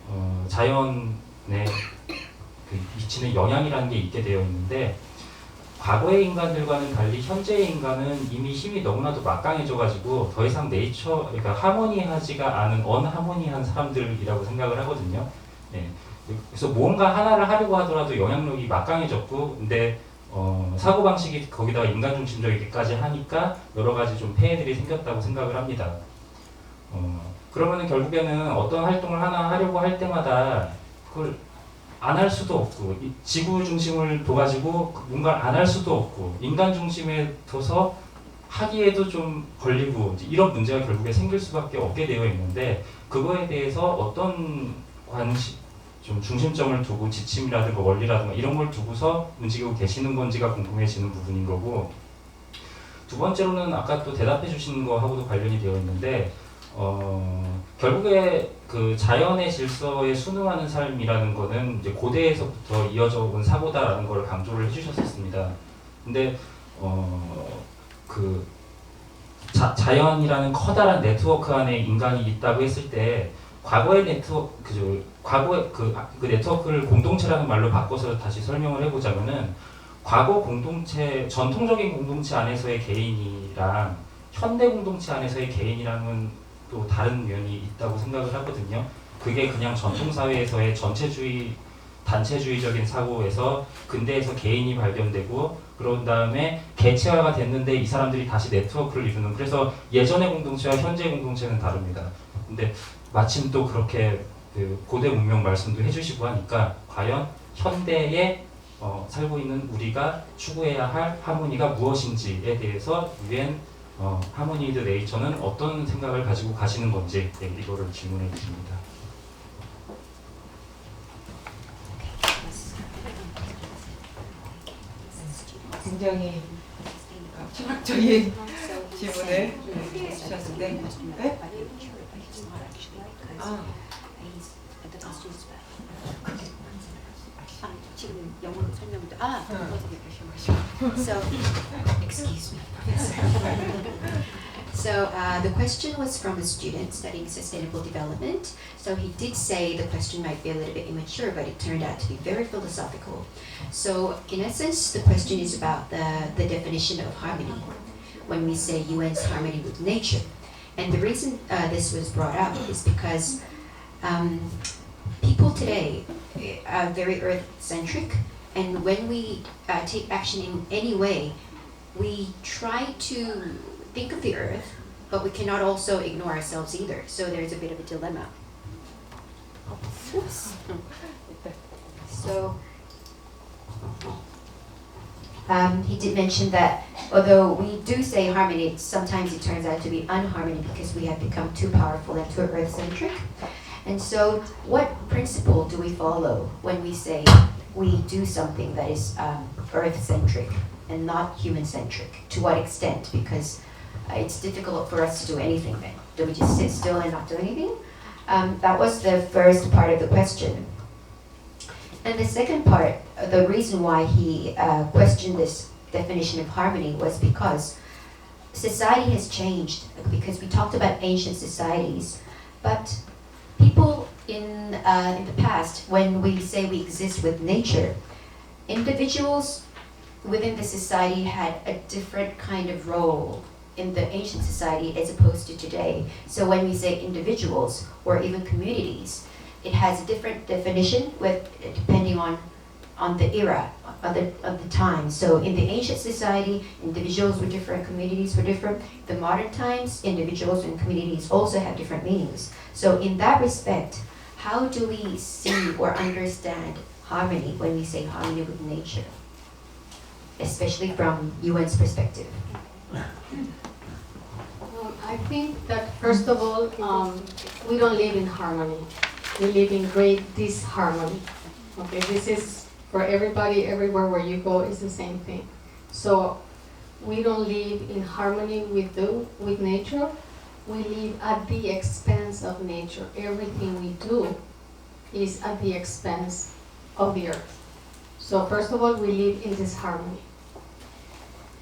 자연에 미치는 영향이라는 게 있게 되어 있는데 과거의 인간들과는 달리 현재의 인간은 이미 힘이 너무나도 막강해져가지고 더 이상 그러니까 하모니하지가 않은 언하모니한 사람들이라고 생각을 하거든요. 네. 그래서 뭔가 하나를 하려고 하더라도 영향력이 막강해졌고 근데 사고방식이 거기다가 인간 중심적이기까지 하니까 여러 가지 좀 폐해들이 생겼다고 생각을 합니다. 그러면은 결국에는 어떤 활동을 하나 하려고 할 때마다 그걸 안 할 수도 없고 지구 중심을 둬가지고 뭔가를 안 할 수도 없고 인간 중심에 둬서 하기에도 좀 걸리고 이런 문제가 결국에 생길 수밖에 없게 되어 있는데 그거에 대해서 어떤 좀 중심점을 두고 지침이라든가 원리라든가 이런 걸 두고서 움직이고 계시는 건지가 궁금해지는 부분인 거고 두 번째로는 아까 또 대답해 주신 거하고도 관련이 되어 있는데 결국에 그 자연의 질서에 순응하는 삶이라는 거는 이제 고대에서부터 이어져 온 사고다라는 걸 강조를 해주셨었습니다. 근데 그 자연이라는 커다란 네트워크 안에 인간이 있다고 했을 때 과거의 그 네트워크를 공동체라는 말로 바꿔서 다시 설명을 해보자면은 과거 공동체, 전통적인 공동체 안에서의 개인이랑 현대 공동체 안에서의 개인이랑은 또 다른 면이 있다고 생각을 하거든요. 그게 그냥 전통사회에서의 전체주의, 단체주의적인 사고에서 근대에서 개인이 발견되고 그런 다음에 개체화가 됐는데 이 사람들이 다시 네트워크를 이루는 그래서 예전의 공동체와 현재의 공동체는 다릅니다. 근데 마침 또 그렇게 그 고대 문명 말씀도 해주시고 하니까 과연 현대에 살고 있는 우리가 추구해야 할 하모니가 무엇인지에 대해서 유엔 하모니 위드 네이처는 어떤 생각을 가지고 가시는 건지 이거를 질문해 주십니다. 굉장히 철학적인 질문을 주셨는데 네? 지금 영어로 설명도 So, excuse me, Professor. So the question was from a student studying sustainable development. So he did say the question might be a little bit immature, but it turned out to be very philosophical. So in essence, the question is about the definition of harmony. When we say UN's harmony with nature. And the reason this was brought up is because people today are very earth-centric, and when we take action in any way, we try to think of the earth, but we cannot also ignore ourselves either. So there's a bit of a dilemma. Oops. So he did mention that although we do say harmony, sometimes it turns out to be unharmony because we have become too powerful and too earth-centric. And so what principle do we follow when we say we do something that is earth-centric and not human-centric? To what extent? Because it's difficult for us to do anything then. Do we just sit still and not do anything? That was the first part of the question. And the second part, the reason why he questioned this definition of harmony was because society has changed. Because we talked about ancient societies, but people in the past, when we say we exist with nature, individuals within the society had a different kind of role in the ancient society as opposed to today. So when we say individuals or even communities, it has a different definition with depending on the era of the time. So in the ancient society, individuals were different, communities were different. The modern times, individuals and communities also have different meanings. So in that respect, how do we see or understand harmony when we say harmony with nature, especially from UN's perspective? I think that first of all, we don't live in harmony. We live in great disharmony. Okay, this is for everybody, everywhere where you go is the same thing. So we don't live in harmony with nature. We live at the expense of nature. Everything we do is at the expense of the earth. So first of all, we live in disharmony.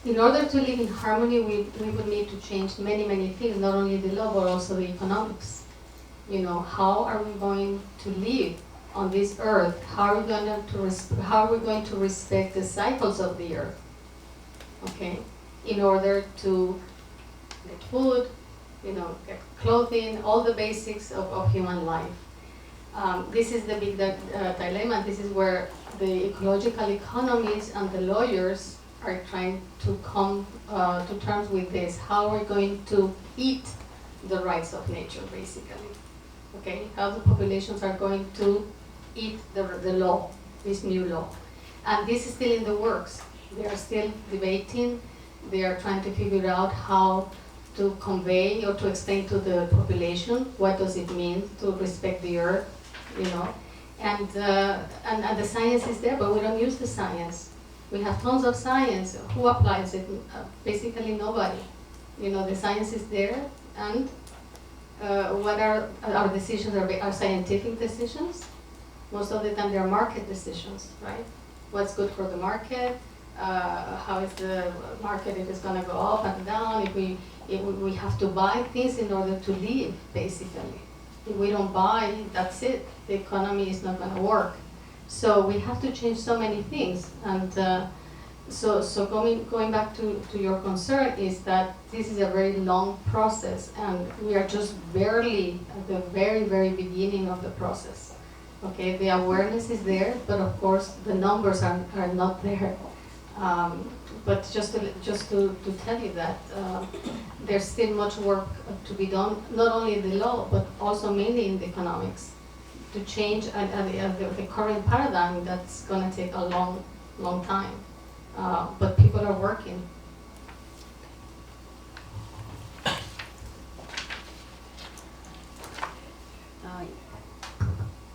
In order to live in harmony, we would need to change many, many things, not only the law, but also the economics. You know, how are we going to live on this earth? How are we going to respect the cycles of the earth? Okay, in order to get food, you know, get clothing, all the basics of human life. This is the big dilemma. This is where the ecological economists and the lawyers are trying to come to terms with this. How are we going to eat the rights of nature, basically? Okay, how the populations are going to eat the law, this new law. And this is still in the works. They are still debating. They are trying to figure out how to convey or to explain to the population what does it mean to respect the earth, you know. And the science is there, but we don't use the science. We have tons of science. Who applies it? Basically nobody. You know, the science is there, and what are our decisions? Are scientific decisions? Most of the time, they are market decisions, right? What's good for the market? How is the market? If it's going to go up and down? If we have to buy things in order to live, basically. If we don't buy, that's it. The economy is not going to work. So we have to change so many things, and so going back to your concern is that this is a very long process, and we are just barely at the very, very beginning of the process. Okay, the awareness is there, but of course the numbers are not there. But just to tell you that there's still much work to be done, not only in the law, but also mainly in the economics, to change the current paradigm. That's going to take a long, long time. But people are working.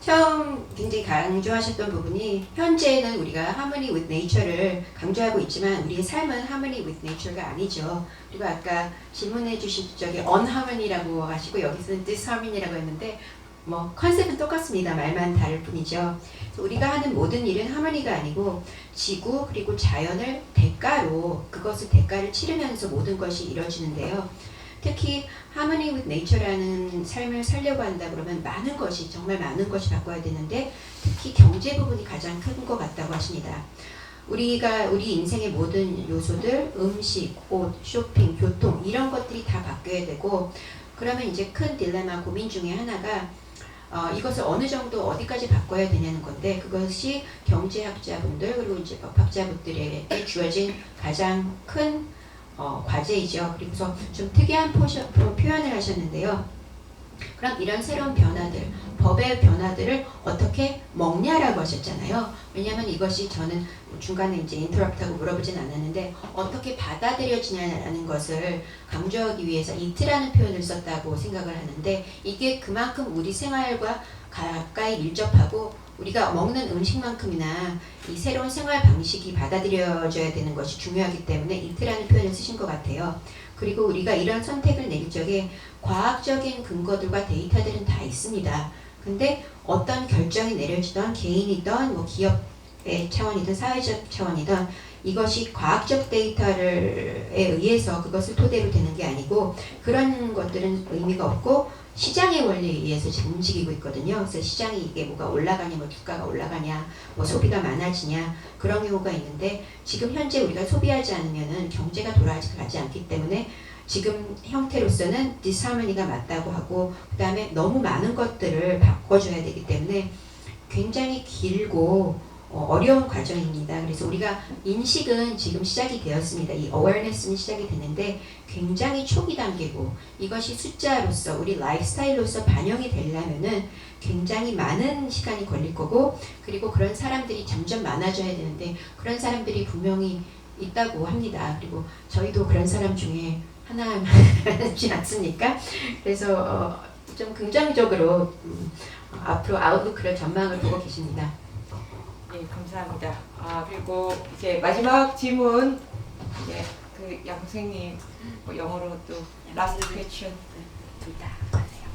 처음 굉장히 강조하셨던 부분이 현재는 우리가 harmony with nature를 강조하고 있지만 우리의 삶은 harmony with nature가 아니죠. 그리고 아까 질문해 주신 적에 unharmony라고 하시고 여기서는 disharmony라고 했는데 뭐 컨셉은 똑같습니다. 말만 다를 뿐이죠. 우리가 하는 모든 일은 harmony가 아니고 지구 그리고 자연을 대가로 그것을 대가를 치르면서 모든 것이 이루어지는데요. 특히 harmony with nature라는 삶을 살려고 한다 그러면 많은 것이 정말 많은 것이 바꿔야 되는데 특히 경제 부분이 가장 큰 것 같다고 하십니다. 우리 인생의 모든 요소들 음식, 옷, 쇼핑, 교통 이런 것들이 다 바뀌어야 되고 그러면 이제 큰 딜레마 고민 중에 하나가 이것을 어느 정도 어디까지 바꿔야 되냐는 건데 그것이 경제학자분들 그리고 이제 법학자분들에게 주어진 가장 큰 과제이죠. 그리고서 좀 특이한 표현을 하셨는데요. 그럼 이런 새로운 변화들, 법의 변화들을 어떻게 먹냐라고 하셨잖아요. 왜냐하면 이것이 저는 중간에 이제 인터럽트하고 물어보진 않았는데 어떻게 받아들여지냐라는 것을 강조하기 위해서 이트라는 표현을 썼다고 생각을 하는데 이게 그만큼 우리 생활과 가까이 밀접하고 우리가 먹는 음식만큼이나 이 새로운 생활 방식이 받아들여져야 되는 것이 중요하기 때문에 이트라는 표현을 쓰신 것 같아요. 그리고 우리가 이런 선택을 내릴 적에 과학적인 근거들과 데이터들은 다 있습니다. 근데 어떤 결정이 내려지던 개인이든 뭐 기업의 차원이든 사회적 차원이든 이것이 과학적 데이터에 의해서 그것을 토대로 되는 게 아니고 그런 것들은 의미가 없고 시장의 원리에 의해서 지금 움직이고 있거든요. 그래서 시장이 이게 뭐가 올라가냐, 뭐 주가가 올라가냐, 뭐 소비가 많아지냐 그런 경우가 있는데 지금 현재 우리가 소비하지 않으면은 경제가 돌아가지 않기 때문에 지금 형태로서는 디스하모니가 맞다고 하고 그 다음에 너무 많은 것들을 바꿔줘야 되기 때문에 굉장히 길고 어려운 과정입니다. 그래서 우리가 인식은 지금 시작이 되었습니다. 이 awareness는 시작이 됐는데 굉장히 초기 단계고 이것이 숫자로서 우리 라이프스타일로서 반영이 되려면은 굉장히 많은 시간이 걸릴 거고 그리고 그런 사람들이 점점 많아져야 되는데 그런 사람들이 분명히 있다고 합니다. 그리고 저희도 그런 사람 중에 하나지 않습니까? 그래서 좀 긍정적으로 앞으로 아웃루크를 전망을 보고 계십니다. 예, 감사합니다. 그리고 이제 마지막 질문 이제 그 양 선생님 영어로 또 last question.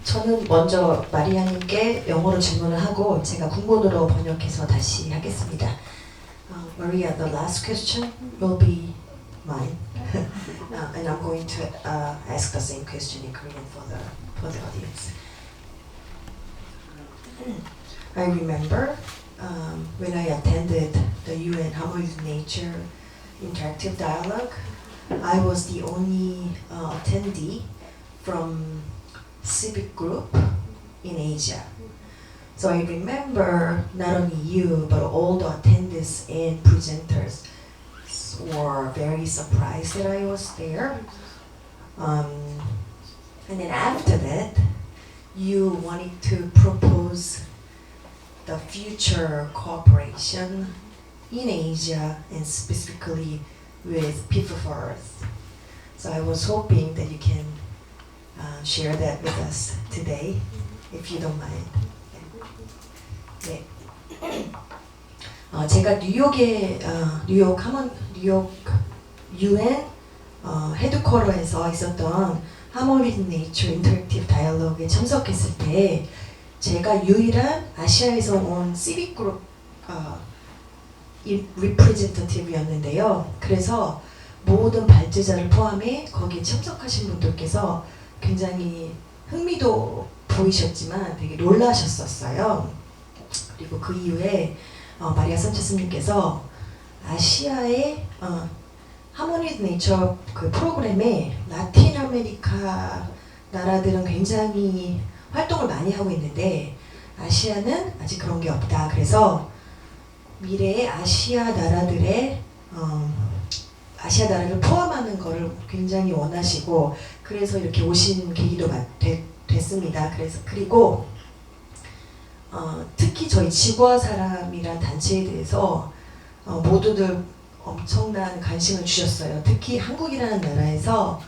저는 먼저 마리아님께 영어로 질문을 하고 제가 국문으로 번역해서 다시 하겠습니다. Maria, the last question will be mine, and I'm going to ask the same question in Korean for the audience. I remember when I attended the UN Harmony with Nature interactive dialogue, I was the only attendee from civic group in Asia. So I remember not only you, but all the attendees and presenters were very surprised that I was there. And then after that, you wanted to propose the future cooperation in Asia and specifically with People for Earth. So I was hoping that you can share that with us today, if you don't mind. 네. 제가 뉴욕에 뉴욕 UN 헤드쿼터에서 있었던 Harmony with Nature 인터랙티브 다이얼로그에 참석했을 때 제가 유일한 아시아에서 온 시빅 그룹 리프레젠터티브였는데요. 그래서 모든 발제자를 포함해 거기에 참석하신 분들께서 굉장히 흥미도 보이셨지만 되게 놀라셨었어요. 그리고 그 이후에 마리아 산체스님께서 아시아의 하모니 위드 네이처 그 프로그램에 라틴 아메리카 나라들은 굉장히 활동을 많이 하고 있는데 아시아는 아직 그런 게 없다. 그래서 미래의 아시아 나라들의 아시아 나라를 포함하는 거를 굉장히 원하시고 그래서 이렇게 오신 계기도 됐습니다. 그리고 특히 저희 지구와 사람이란 단체에 대해서 모두들 엄청난 관심을 주셨어요. 특히 한국이라는 나라에서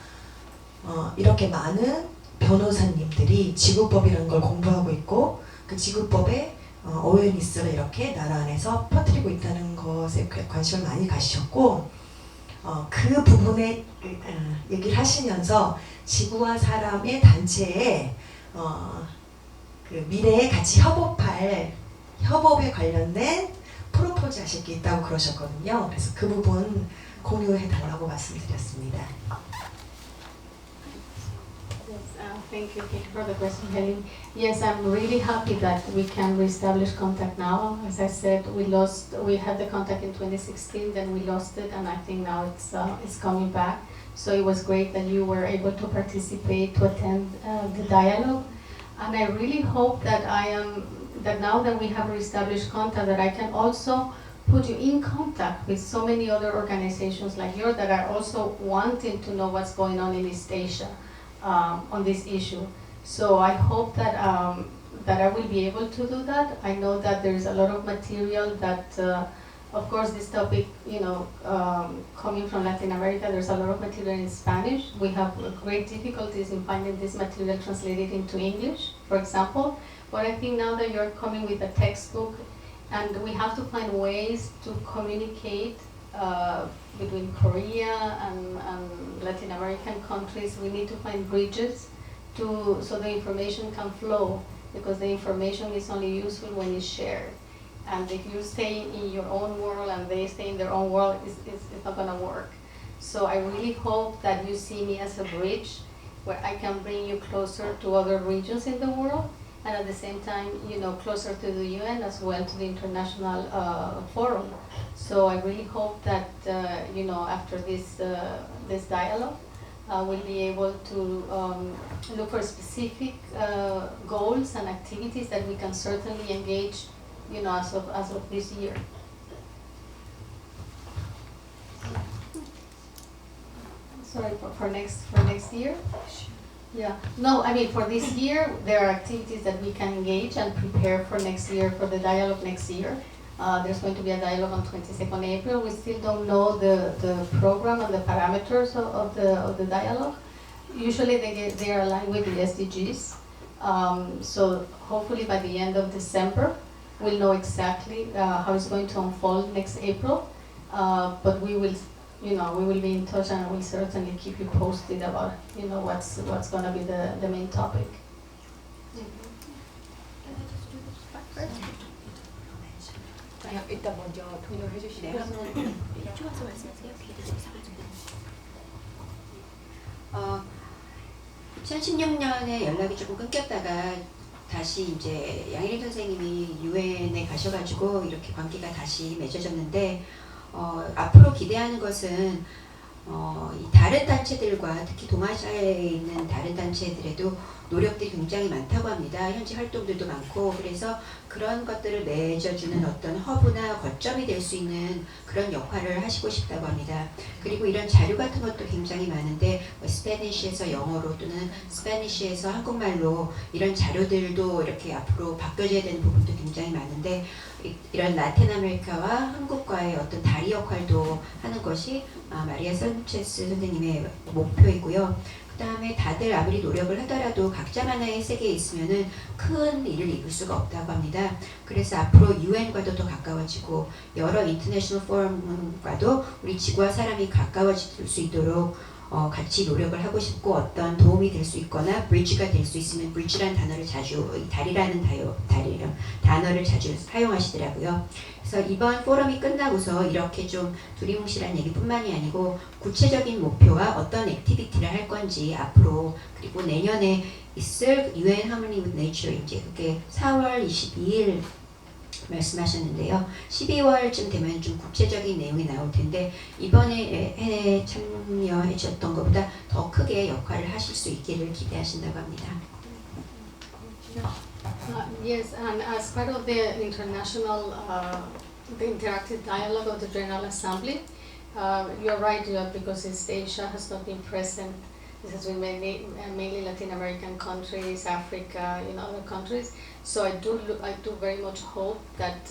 이렇게 많은 변호사님들이 지구법이라는 걸 공부하고 있고 그 지구법의 어웨니스를 이렇게 나라 안에서 퍼뜨리고 있다는 것에 관심을 많이 가지셨고 그 부분에 얘기를 하시면서 지구와 사람의 단체에 그 미래에 같이 협업에 관련된 프로포즈 하실 게 있다고 그러셨거든요. 그래서 그 부분 공유해 달라고 말씀드렸습니다. Thank you for the question, Helen. Yes, I'm really happy that we can reestablish contact now. As I said, we had the contact in 2016, then we lost it, and I think now it's coming back. So it was great that you were able to participate, to attend the dialogue. And I really hope that that now that we have reestablished contact, that I can also put you in contact with so many other organizations like yours that are also wanting to know what's going on in East Asia on this issue. So I hope that that I will be able to do that. I know that there's a lot of material that, of course, this topic, coming from Latin America, there's a lot of material in Spanish. We have great difficulties in finding this material translated into English, for example. But I think now that you're coming with a textbook, and we have to find ways to communicate between Korea and Latin American countries. We need to find bridges so the information can flow, because the information is only useful when it's shared. And if you stay in your own world and they stay in their own world, it's not going to work. So I really hope that you see me as a bridge where I can bring you closer to other regions in the world, and at the same time, closer to the UN as well, to the international forum. So I really hope that, after this dialogue, we'll be able to look for specific goals and activities that we can certainly engage, as of this year. Sorry, for next year? Yeah. No, I mean, for this year, there are activities that we can engage and prepare for next year, for the dialogue next year. There's going to be a dialogue on 22nd April. We still don't know the program and the parameters of the dialogue. Usually they are aligned with the SDGs. So hopefully by the end of December, we'll know exactly how it's going to unfold next April. But we will be in touch, and we'll certainly keep you posted about, what's going to be the main topic. 일단 먼저 통역해 주시고. 2016년에 연락이 조금 끊겼다가 다시 이제 양혜림 선생님이 유엔에 가셔가지고 이렇게 관계가 다시 맺어졌는데, 앞으로 기대하는 것은 이 다른 단체들과, 특히 동아시아에 있는 다른 단체들에도 노력들이 굉장히 많다고 합니다. 현지 활동들도 많고, 그래서 그런 것들을 맺어주는 어떤 허브나 거점이 될 수 있는 그런 역할을 하시고 싶다고 합니다. 그리고 이런 자료 같은 것도 굉장히 많은데, 스페니쉬에서 영어로 또는 스페니쉬에서 한국말로 이런 자료들도 이렇게 앞으로 바뀌어져야 되는 부분도 굉장히 많은데, 이런 라틴 아메리카와 한국과의 어떤 다리 역할도 하는 것이 마리아 산체스 선생님의 목표이고요. 그 다음에 다들 아무리 노력을 하더라도 각자만의 세계에 있으면은 큰 일을 이룰 수가 없다고 합니다. 그래서 앞으로 UN과도 더 가까워지고 여러 인터내셔널 포럼과도 우리 지구와 사람이 가까워질 수 있도록 같이 노력을 하고 싶고, 어떤 도움이 될 수 있거나 브리지가 될 수 있으면, 브리지라는 단어를 자주, 다리라는 단어를 자주 사용하시더라고요. 그래서 이번 포럼이 끝나고서 이렇게 좀 두리뭉실한 얘기뿐만이 아니고 구체적인 목표와 어떤 액티비티를 할 건지, 앞으로, 그리고 내년에 있을 UN Harmony with Nature, 이제 그게 4월 22일 말씀하셨는데요. 12월쯤 되면 좀 구체적인 내용이 나올 텐데, 이번에 해 참여해 주셨던 것보다 더 크게 역할을 하실 수 있기를 기대하신다고 합니다. Yes, and as part of the international, the interactive dialogue of the General Assembly, you're right, because East Asia has not been present. This has been mainly Latin American countries, Africa, other countries. So I do very much hope that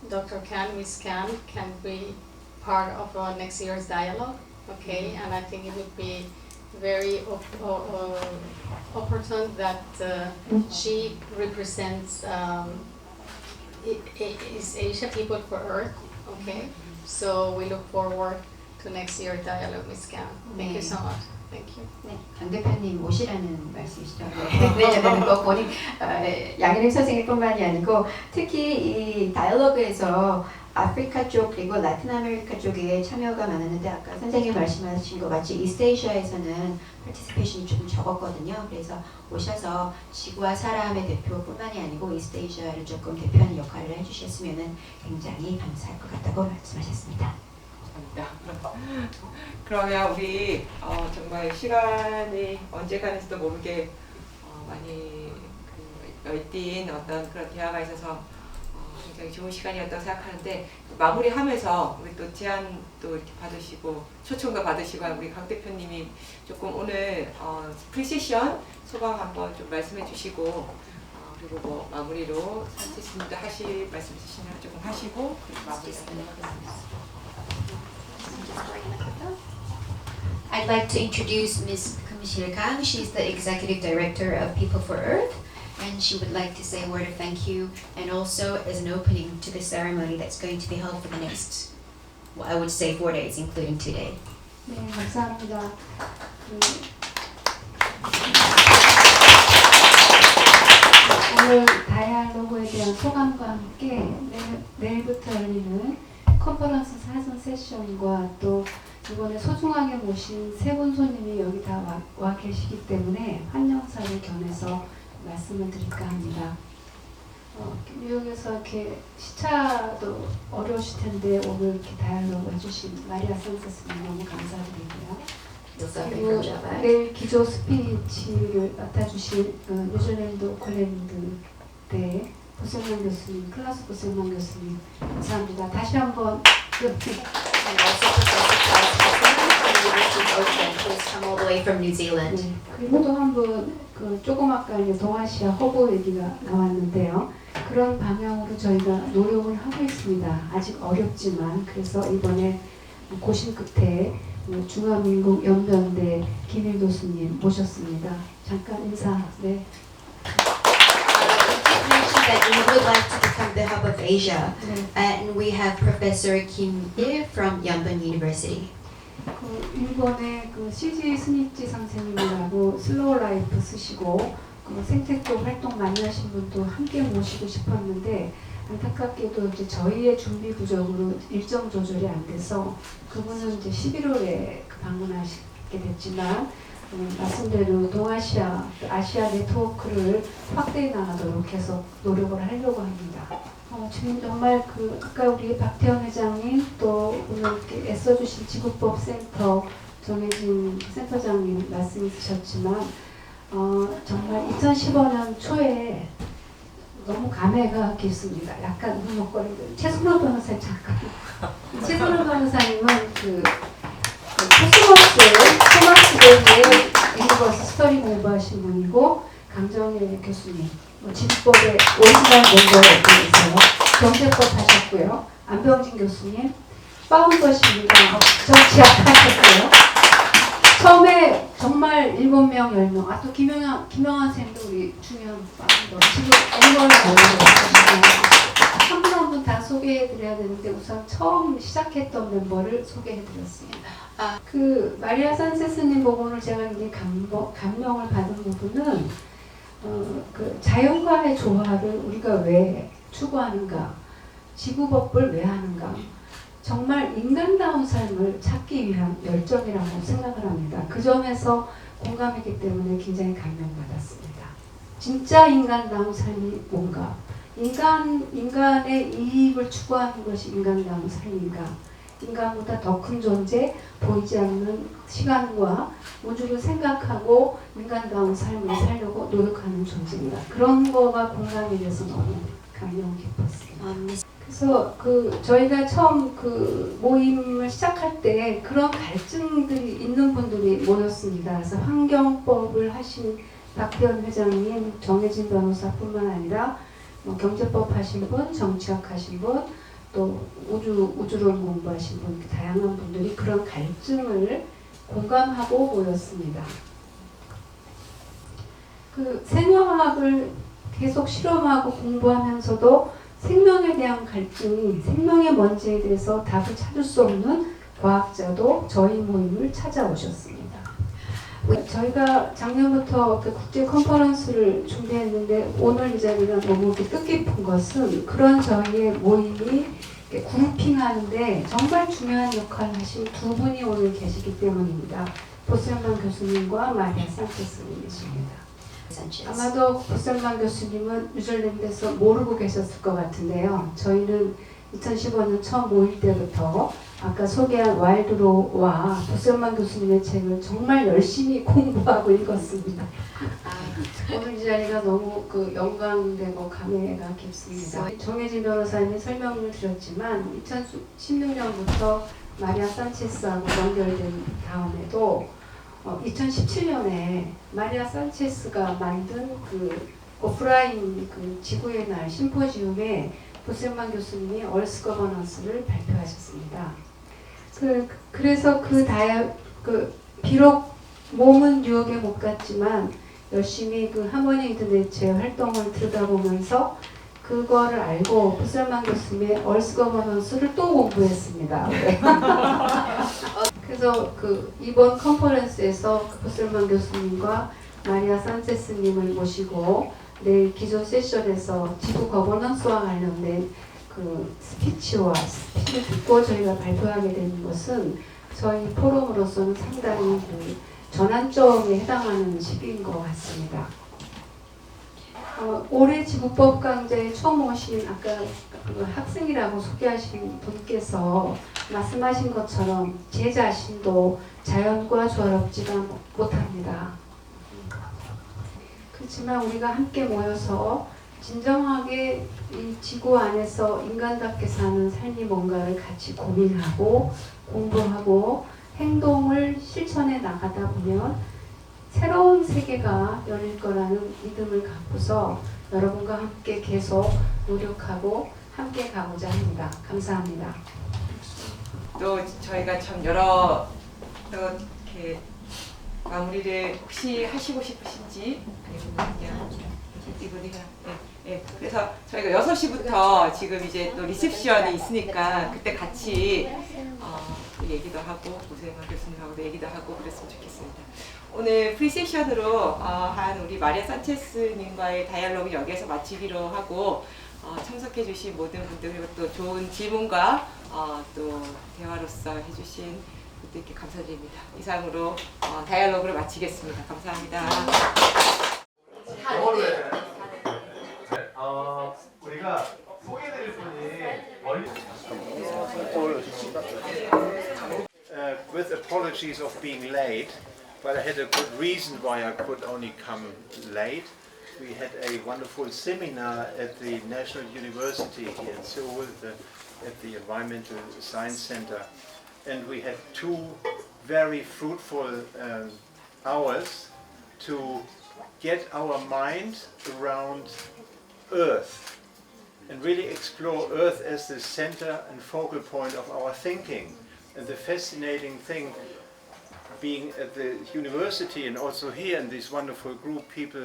Dr. Khan, Ms. Khan, can be part of next year's dialogue. Okay, and I think it would be very opportune that she represents East Asia, People for Earth. Okay, so we look forward to next year's dialogue, Ms. Khan. Thank you so much. Thank you. 네, 강 대표님 오시라는 말씀이시죠. 내년에는 꼭 본인 양혜림 선생님뿐만이 아니고, 특히 이 다이얼로그에서 아프리카 쪽 그리고 라틴 아메리카 쪽에 참여가 많았는데, 아까 선생님 말씀하신 것 같이 이스트에이시아에서는 파티시페이션이 조금 적었거든요. 그래서 오셔서 지구와 사람의 대표뿐만이 아니고 이스트에이시아를 조금 대표하는 역할을 해주셨으면 굉장히 감사할 것 같다고 말씀하셨습니다. 그러면 우리 정말 시간이 언제 가는지도 모르게 많이 굉장히 그 열띤 어떤 그런 대화가 있어서 굉장히 좋은 시간이었다고 생각하는데 마무리하면서 우리 또 제안도 이렇게 받으시고 초청도 받으시고 한 우리 강 대표님이 조금 오늘 프리세션 소감 한번 좀 말씀해 주시고 그리고 뭐 마무리로 산체스님도 하실 말씀 있으시면 조금 하시고 그리고 마무리하도록 하겠습니다. I'd like to introduce Ms. Kumshil Kang. She's the Executive Director of People for Earth, and she would like to say a word of thank you and also as an opening to the ceremony that's going to be held for the next, well, I would say 4 days, including today. 네, 감사합니다. 오늘 다이알로그에 대한 소감과 함께 내일부터 열리는 컨퍼런스 사전 세션과 또 이번에 소중하게 모신 세 분 손님이 여기 다 와 계시기 때문에 환영사를 견해서 말씀을 드릴까 합니다. 뉴욕에서 이렇게 시차도 어려우실 텐데 오늘 이렇게 다이알로그 해주신 마리아 산체스님 너무 감사드리고요. 그리고 내일 기조 스피치를 맡아주실 뉴질랜드 오클랜드 대 보셀만 교수님, 클라스 보셀만 교수님 감사합니다. 다시 한번 come all the way from New Zealand. 네, 그리고 또 한 분 조금 아까 이제 동아시아 허브 얘기가 나왔는데요. 그런 방향으로 저희가 노력을 하고 있습니다. 아직 어렵지만 그래서 이번에 고심 끝에 중화민국 연변대 김일 교수님 모셨습니다. 잠깐 인사. 네. That we would like to become the hub of Asia, 네. and we have Professor Kim Il from Yangon University. 일본의 CG 스니치 선생님이라고 슬로우 라이프 쓰시고 생태교 활동 많이 하신 분도 함께 모시고 싶었는데 안타깝게도 이제 저희의 준비 부족으로 일정 조절이 안 돼서 그분은 이제 11월에 방문하시게 됐지만 말씀대로 동아시아, 아시아 네트워크를 확대해 나가도록 해서 노력을 하려고 합니다. 지금 정말 아까 우리 박태원 회장님 또 오늘 이렇게 애써주신 지구법센터 정혜진 센터장님 말씀 있으셨지만 정말 2015년 초에 너무 감회가 깊습니다. 약간 울먹거리고 최선호 변호사 잠깐 최선호 변호사님은 토마스대의 유니버스 스터디 공부하신 분이고 강정일 교수님 지구법의 오리지널 멤버에 대해서 경제법 하셨고요. 안병진 교수님 파운더십니다. 정치학 하셨고요. 처음에 정말 7명, 10명 또 김영환 선생님도 우리 중요한 파운더 지금 앵거를 한 분 한 분 다 소개해드려야 되는데 우선 처음 시작했던 멤버를 소개해드렸습니다. 마리아 산체스님 보고 오늘 제가 굉장히 감명을 받은 부분은 자연과의 조화를 우리가 왜 추구하는가, 지구법을 왜 하는가, 정말 인간다운 삶을 찾기 위한 열정이라고 생각을 합니다. 그 점에서 공감했기 때문에 굉장히 감명받았습니다. 진짜 인간다운 삶이 뭔가, 인간의 이익을 추구하는 것이 인간다운 삶인가, 인간보다 더 큰 존재, 보이지 않는 시간과 우주를 생각하고 인간다운 삶을 살려고 노력하는 존재입니다. 그런 거가 공감이 돼서 너무 감명 깊었습니다. 그래서 저희가 처음 모임을 시작할 때 그런 갈증들이 있는 분들이 모였습니다. 그래서 환경법을 하신 박태원 회장님, 정혜진 변호사뿐만 아니라 경제법 하신 분, 정치학 하신 분, 또 우주론 공부하신 분, 다양한 분들이 그런 갈증을 공감하고 모였습니다. 생화학을 계속 실험하고 공부하면서도 생명에 대한 갈증이, 생명의 뭔지에 대해서 답을 찾을 수 없는 과학자도 저희 모임을 찾아오셨습니다. 저희가 작년부터 국제 컨퍼런스를 준비했는데 오늘 이 자리가 너무 뜻깊은 것은 그런 저희의 모임이 그룹핑하는데 정말 중요한 역할을 하신 두 분이 오늘 계시기 때문입니다. 보셀만 교수님과 마리아 산체스님이십니다. 아마도 보셀만 교수님은 뉴질랜드에서 모르고 계셨을 것 같은데요. 저희는 2015년 처음 모일 때부터 아까 소개한 와일드로와 보셀만 교수님의 책을 정말 열심히 공부하고 읽었습니다. 오늘 이 자리가 너무 영광되고 감회가 깊습니다. 정혜진 변호사님이 설명을 드렸지만 2016년부터 마리아 산체스하고 연결된 다음에도 2017년에 마리아 산체스가 만든 오프라인 지구의 날 심포지움에 부셀만 교수님이 얼스 거버넌스를 발표하셨습니다. 그래서 비록 몸은 뉴욕에 못 갔지만 열심히 하모니 인터넷의 활동을 들여다보면서 그거를 알고 부셀만 교수님의 얼스 거버넌스를 또 공부했습니다. 그래서 이번 컨퍼런스에서 부셀만 교수님과 마리아 산체스님을 모시고 내일 기존 세션에서 지구 거버넌스와 관련된 스피치를 듣고 저희가 발표하게 되는 것은 저희 포럼으로서는 상당히 전환점에 해당하는 시기인 것 같습니다. 올해 지구법 강좌에 처음 오신 아까 학생이라고 소개하신 분께서 말씀하신 것처럼 제 자신도 자연과 조화롭지가 못합니다. 그렇지만 우리가 함께 모여서 진정하게 이 지구 안에서 인간답게 사는 삶이 뭔가를 같이 고민하고 공부하고 행동을 실천해 나가다 보면 새로운 세계가 열릴 거라는 믿음을 갖고서 여러분과 함께 계속 노력하고 함께 가고자 합니다. 감사합니다. 또 저희가 참 여러 이렇게 마무리를 혹시 하시고 싶으신지 아니면 그냥 이분이 네. 그래서 저희가 6시부터 지금 이제 또 리셉션이 있으니까 그때 같이 얘기도 하고 고생한 교수님하고도 얘기도 하고 그랬으면 좋겠습니다. 오늘 프리세션으로 한 우리 마리아 산체스님과의 다이얼로그 여기에서 마치기로 하고 참석해주신 모든 분들 그리고 또 좋은 질문과 또 대화로서 해주신 분들께 감사드립니다. 이상으로 다이얼로그를 마치겠습니다. 감사합니다. 우리가 소개해드릴 분이 멀리 with apologies of being late, but I had a good reason why I could only come late. We had a wonderful seminar at the National University here in Seoul, at the Environmental Science Center, and we had 2 very fruitful hours to get our mind around Earth and really explore Earth as the center and focal point of our thinking. And the fascinating thing being at the university and also here in this wonderful group people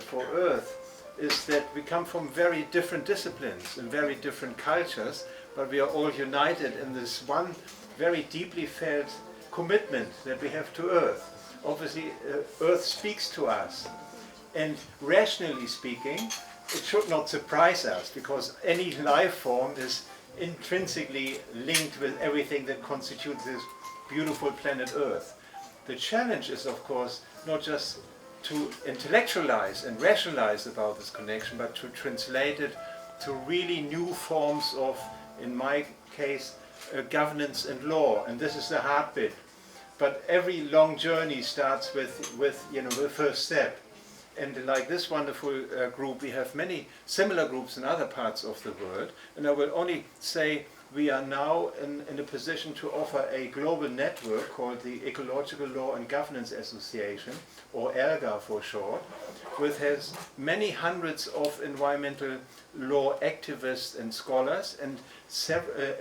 for Earth is that we come from very different disciplines and very different cultures, but we are all united in this one very deeply felt commitment that we have to Earth. Obviously, Earth speaks to us, and rationally speaking, it should not surprise us because any life form is intrinsically linked with everything that constitutes this beautiful planet Earth. The challenge is, of course, not just to intellectualize and rationalize about this connection, but to translate it to really new forms of, in my case, governance and law, and this is the hard bit. But every long journey starts with the first step. And like this wonderful group, we have many similar groups in other parts of the world. And I will only say we are now in a position to offer a global network called the Ecological Law and Governance Association, or ELGA for short, which has many hundreds of environmental law activists and scholars and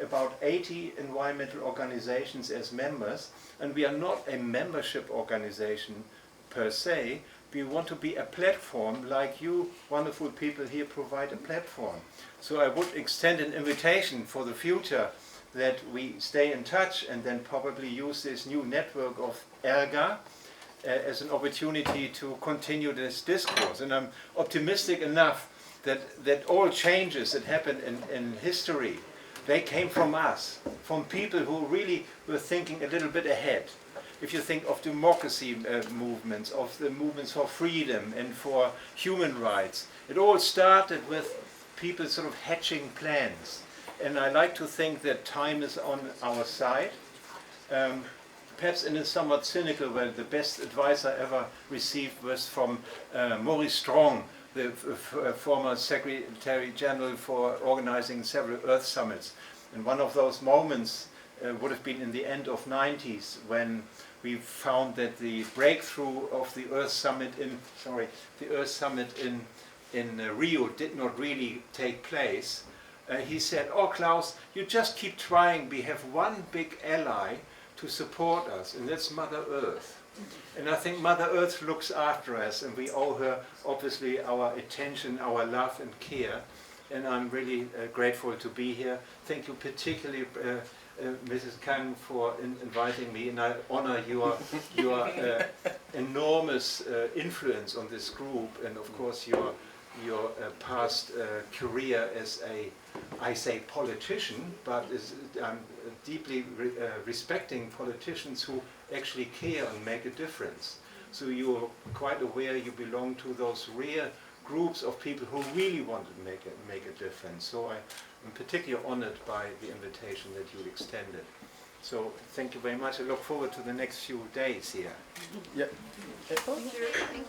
about 80 environmental organizations as members. And we are not a membership organization per se. We want to be a platform like you wonderful people here provide a platform. So I would extend an invitation for the future that we stay in touch and then probably use this new network of ELGA as an opportunity to continue this discourse. And I'm optimistic enough that all changes that happen in history, they came from us, from people who really were thinking a little bit ahead. If you think of democracy movements, of the movements for freedom and for human rights, it all started with people sort of hatching plans. And I like to think that time is on our side. perhaps in a somewhat cynical way, the best advice I ever received was from Maurice Strong, the former Secretary General for organizing several Earth summits. And one of those moments would have been in the end of 90s when we found that the breakthrough of the Earth Summit in Rio did not really take place. He said, "Oh, Klaus, you just keep trying. We have one big ally to support us, and that's Mother Earth." And I think Mother Earth looks after us, and we owe her obviously our attention, our love and care. And I'm really grateful to be here. Thank you particularly, Mrs. Kang, for inviting me, and I honor your enormous influence on this group, and of course your past career as a, I say politician, but I'm deeply respecting politicians who actually care and make a difference. So you're quite aware you belong to those rare groups of people who really want to make a difference. So I'm particularly honored by the invitation that you extended. So thank you very much. I look forward to the next few days here. Yeah. Thank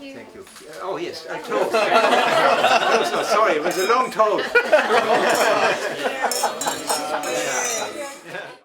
you. Thank you. Oh yes, I told. Oh, sorry, it was a long toast. Yeah.